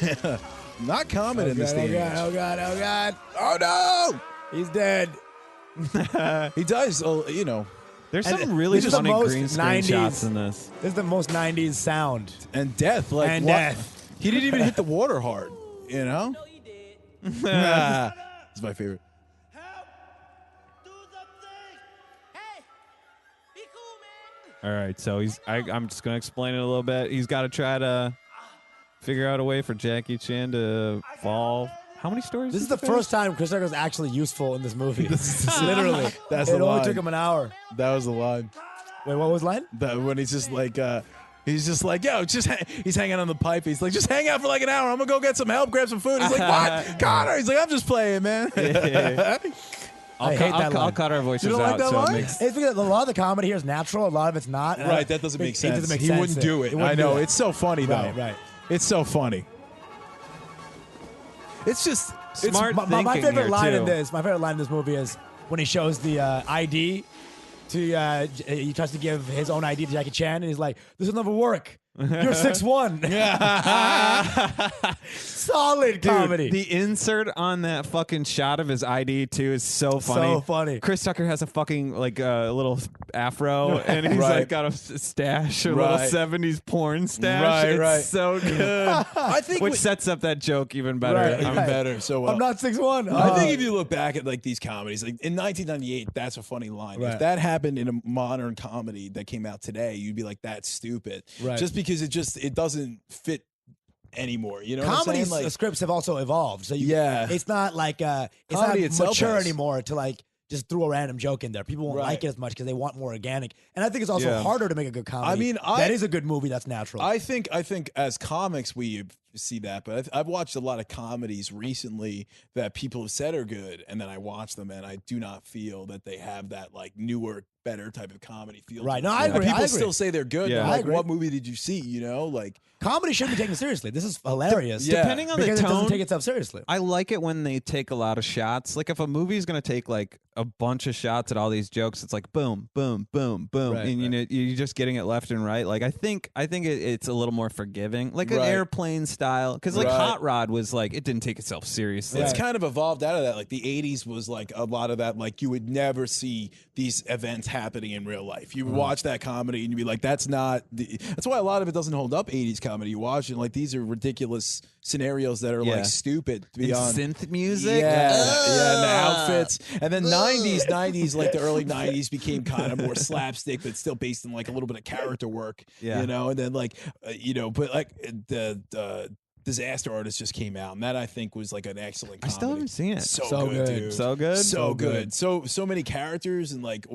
Yeah. Not common in this day and age. Oh God! Oh no! He's dead. He does, There's And some really this is the funny most green screen 90s shots in this. This is the most '90s sound. and death. Like And what- death. He didn't even hit the water hard. No, you did. It's my favorite. Help! Do something! Hey! Be cool, man! All right, so I'm just gonna explain it a little bit. He's got to try to figure out a way for Jackie Chan to fall. How many stories? This is the first time Chris Tucker's actually useful in this movie. That's Literally, That's it the only line. took him an hour. That was the line. Wait, what was the line? That when he's just like, yo, he's hanging on the pipe. He's like, just hang out for like an hour. I'm gonna go get some help, grab some food. He's like, what, Connor? He's like, I'm just playing, man. I hate that line. I'll cut our voices You don't out. like that so line? it makes, It's because a lot of the comedy here is natural. A lot of it's not. and Right, that doesn't make it sense. doesn't make He sense. wouldn't do it. He wouldn't I do know. that. It's so funny, though. Right, right. It's so funny. It's just Smart My thinking favorite here, line too. in this, my favorite line in this movie is when he shows the ID to, he tries to give his own ID to Jackie Chan, and he's like, "This will never work. You're 6'1". Solid comedy. the insert on that fucking shot of his ID too is so funny. So funny. Chris Tucker has a fucking like little afro, and he's Right. like got a stash, a Right. little '70s porn stash. Right, it's right. so good. I think Which sets up that joke even better. Right. even better. So I'm not 6'1". I think if you look back at like these comedies, like in 1998, that's a funny line. Right. If that happened in a modern comedy that came out today, you'd be like, "That's stupid," Right. just because it doesn't fit anymore. You know, what I'm Comedy saying? Like, scripts have also evolved. So Yeah. it's not like it's Comedy not itself mature has. anymore to like just throw a random joke in there. People won't Right. like it as much because they want more organic. And I think it's also Yeah. harder to make a good comedy. I mean, that is a good movie that's natural. I think as comics we see that, but I've watched a lot of comedies recently that people have said are good, and then I watch them and I do not feel that they have that like newer, better type of comedy feel. to Right. them. No, I And agree. people I agree. still say they're good. Yeah. Yeah, I like, agree. what movie did you see? You know, like Comedy shouldn't be taken seriously. This is hilarious. Yeah. Depending on because the it doesn't tone, take itself seriously. I like it when they take a lot of shots. Like if a movie is going to take like a bunch of shots at all these jokes, it's like boom, boom, boom, boom, Right, and you know you're just getting it left and right. Like I think it's a little more forgiving, like an Right. airplane style. Because like Right. Hot Rod was like it didn't take itself seriously. it's Right. kind of evolved out of that. Like the 80s was like a lot of that. Like you would never see these events happening in real life. You would watch that comedy and you'd be like, that's not. That's why a lot of it doesn't hold up. 80s comedy. You watch it like these are ridiculous scenarios that are Yeah. like stupid And beyond. synth music. Yeah, and the outfits, and then 90s, like the early 90s became kind of more slapstick, but still based on like a little bit of character work. Yeah. You know, and then like but like the Disaster Artist just came out, and that I think was like an excellent I comedy. still haven't seen it. So good, dude. So good? So So good. So many characters and like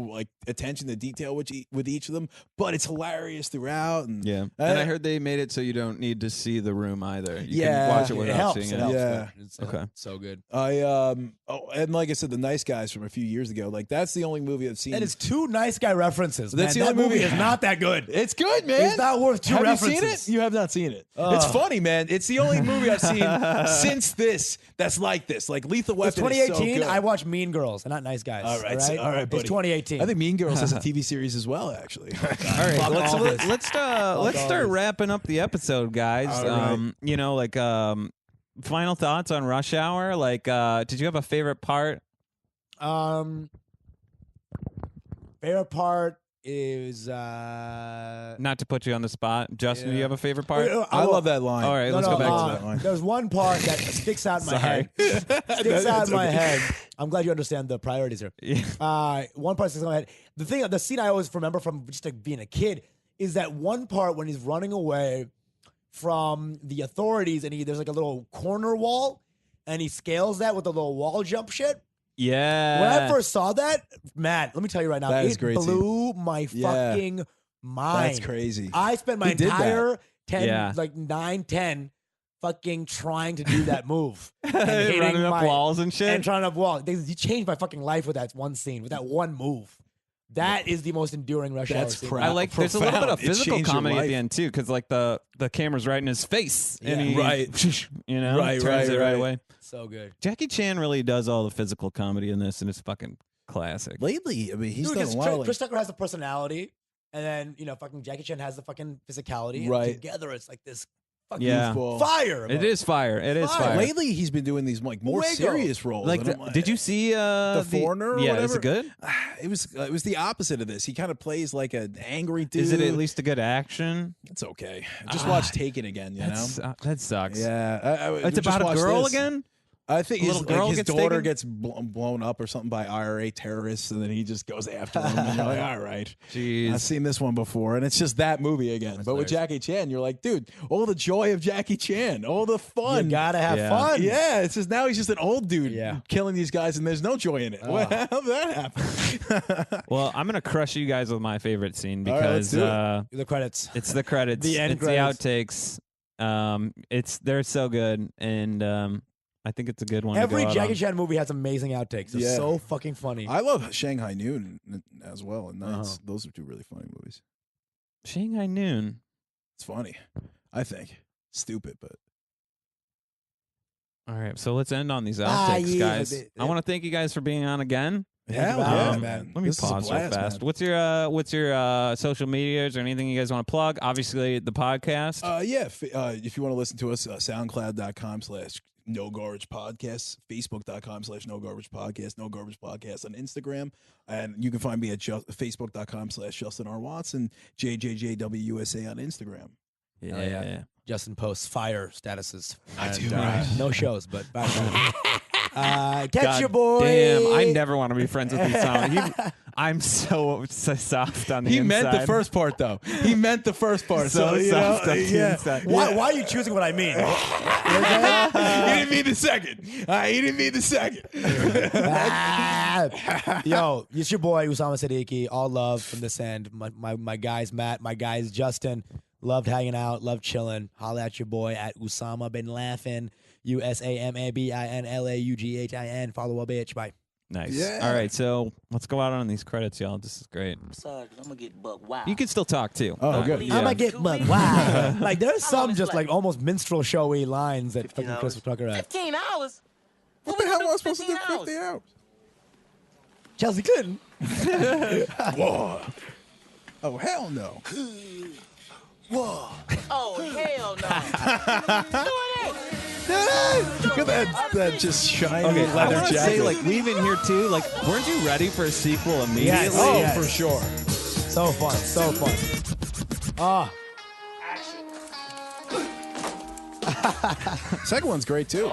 attention to detail with each of them, but it's hilarious throughout. And Yeah, and I heard they made it so you don't need to see The Room either. You Yeah. can watch it It without helps. seeing It it. helps. Yeah. man. It's Okay. so good. and like I said, The Nice Guys from a few years ago, like that's the only movie I've seen. And it's two nice guy references. That's man. the That only movie movie- is not that good. It's good, man. It's not worth two have references. you seen it? You have not seen it. It's funny, man. It's the only movie I've seen since this that's like this. Like Lethal It's Weapon. is so 2018. good. I watched Mean Girls and not Nice Guys. All right, all right, buddy. It's 2018. I think Mean Girls has a TV series as well, actually. All right, Fuck let's all this. let's all start this. wrapping up the episode, guys. All right. You know, like final thoughts on Rush Hour. Like, did you have a favorite part? Favorite part is Not to put you on the spot, Justin. Do you Yeah. have a favorite part? I love that line. All right, let's go back to that line. There's one part that sticks out in my Sorry. head. Sticks out It's in my okay. head. I'm glad you understand the priorities here. Yeah. One part sticks out in my head. The scene I always remember from just like being a kid is that one part when he's running away from the authorities and there's like a little corner wall and he scales that with a little wall jump shit. Yeah. When I first saw that, man, let me tell you right now, That is it great, blew my Yeah. fucking mind. That's crazy. I spent my He did that. entire 10, Yeah. like 9, 10 fucking trying to do that move. And Running up walls and shit. And trying up walls. You changed my fucking life with that one scene, with that one move. That is the most enduring Rush Hour That's scene. proud. I like. There's a little bit of Profound. It physical changed your comedy at life. the end too, because like the camera's right in his face, and Yeah. he Right. you know, Right, turns it right right. away. So good. Jackie Chan really does all the physical comedy in this, and it's fucking classic. Lately, I mean, he's Dude, done because a lot of Chris Tucker has the personality, and then, fucking Jackie Chan has the fucking physicality. And Right. together, it's like this fucking Yeah. goofball. fire. It is fire. It is Fire. fire. Lately, he's been doing these like more Fuego. serious roles. Like, and I'm did you see The Foreigner or Yeah, is whatever? it good? It was the opposite of this. He kind of plays like an angry dude. Is it at least a good action? It's okay. Just Ah, watch Taken again. You know. That sucks. Yeah, It's just about a watch girl this. again. I think A his, little girl his gets daughter taken? gets blown up or something by IRA terrorists, and then he just goes after them. And you're like, all right, Jeez. I've seen this one before, and it's just that movie again. But with Jackie Chan, you're like, dude, all the joy of Jackie Chan, all the You fun. gotta have Yeah. fun. Yeah, it's just now he's just an old dude Yeah. killing these guys, and there's no joy in it. How'd that happen? Well, I'm gonna crush you guys with my favorite scene All right, let's because do The credits. it's the credits. The end it's credits. the outtakes. They're so good, and I think it's a good one. Every to go out Jackie on. Chan movie has amazing outtakes. They're Yeah. so fucking funny. I love Shanghai Noon as well. And Nights. Those are two really funny movies. Shanghai Noon. It's funny, I think. Stupid, but All right, so let's end on these outtakes, yeah, guys. they- I want to thank you guys for being on again. hell yeah, yeah, man. Let me This is a pause real blast, fast. man. What's your social medias or anything you guys want to plug? Obviously, the podcast. If you want to listen to us, SoundCloud.com/No Garbage Podcast, Facebook.com/No Garbage Podcast, No Garbage Podcast on Instagram, and you can find me at Facebook.com/Justin R. Watson, JJJWUSA on Instagram. yeah. Justin posts fire statuses. I do, And, right. No shows, but catch God your boy. Damn, I never want to be friends with Usama. I'm so soft on the He inside. meant the first part, though. He meant the first part. So you soft know, on the yeah. inside. Why are you choosing what I mean? He didn't mean the second. He didn't mean the second. Yo, it's your boy Usama Siddiquee. All love from this end. My guys Matt, my guys Justin. Loved hanging out, loved chilling. Holla at your boy at Usama Bin Laughing. USAMABINLAUGHIN. Follow a bitch. Bye. Nice. Yeah. All right, so let's go out on these credits, y'all. This is great. I'm sorry, 'cause I'm gonna get buck wild. You can still talk too. Oh, good. Yeah. I'ma get buck wow. Like there's How long some is just flight? like almost minstrel showy lines that 15 fucking Christopher Tucker had. 15 hours? What the hell am I supposed to do 15 50 hours? Chelsea Clinton. Whoa. Oh, hell no. Oh, hell no. Look at that just shiny Okay, I leather want to jacket. say, like, leaving here too. Like, weren't you ready for a sequel immediately? Yes. oh, Yes. for sure. So fun. So fun. Ah. Second one's great too.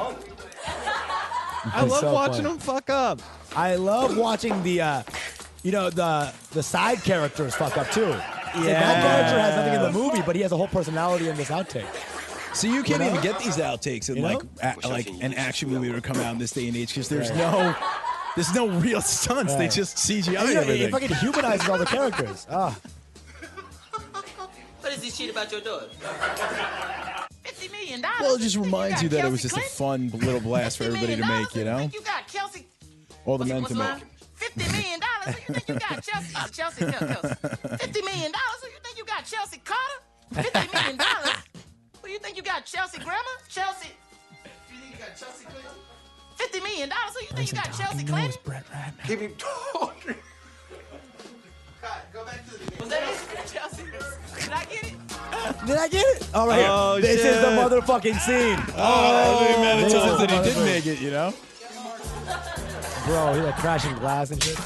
I love So watching funny. them fuck up. I love watching the side characters fuck up too. Yeah. That character has nothing in the movie, but he has a whole personality in this outtake. So you can't even get these outtakes in You know? like an action movie that would come out in this day and age because there's no real stunts. They just CGI And, everything. it fucking humanizes all the characters. Ah. What is this shit about your daughter? $50 million? Well, it just reminds you that it was Kelsey just a fun little blast for $50 everybody to million? make, you know? think you got Kelsey? All the What's- men what's to mine? make. $50 million? So you think you got Chelsea? Oh, Chelsea. $50 million? So you think you got Chelsea Carter? $50 million? Who you think you got Chelsea Grandma? Chelsea. You think you got Chelsea Clinton? $50 million? So you think you got Chelsea Clinton? Keep him talking. Go back to the Was that it? Chelsea? Did I get it? Did I get it? All right. Oh, this is the shit. motherfucking scene. The amount of this times is that he did motherfucker. make it, you know? Bro, he like crashing glass and shit.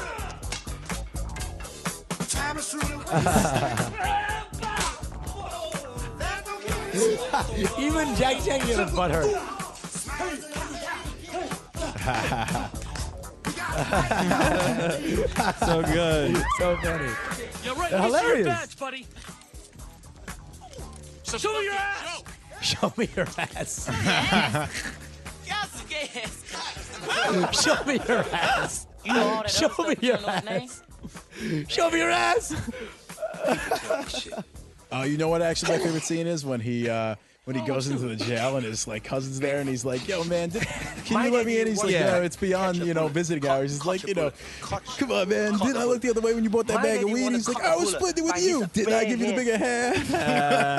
Even Jackie Chan get his butt hurt. So good. So funny. You're right. They're Where's your hilarious. badge, buddy? Show me your ass. Show me your ass. Kelsey gas. Show me your ass. You know all that Show other me stuff, you your don't know his name? ass. Show me your ass. You know what actually my favorite scene is when he goes into the jail and his like cousin's there and he's like, "Yo, man, can you let me in?" He's like, Yeah. "No, it's beyond visiting hours." He's like, "Come on, man, didn't I look the other way when you bought that bag of weed?" He's like, "I was splitting it with you. Didn't I give you the bigger half?"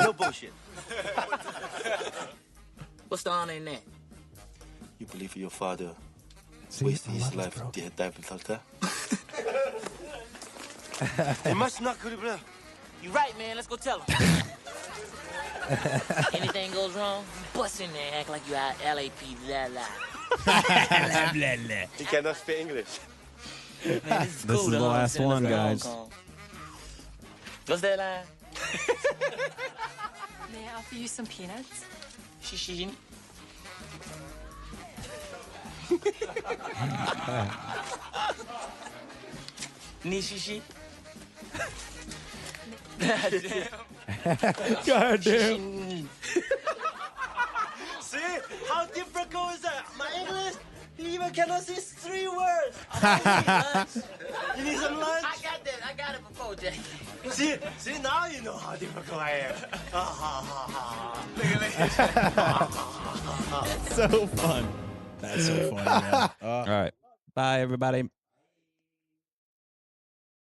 No bullshit. What's the honor in that? You believe your father wasted his life to die without that? You must not go to bro. You right, man. Let's go tell him. Anything goes wrong, you bust in there and act like you out LAP, la la. He cannot speak English. Man, this is This cool. is the last Send us one, to Hong guys. Kong. What's that line? May I offer you some peanuts? Shishi. Nishishi. God damn. See? How difficult is that? My English? He even cannot say 3 words. You need some lunch? I got that. I got it before, Jay. See, now you know how difficult I am. So fun. That's so funny, man. All right. Bye, everybody.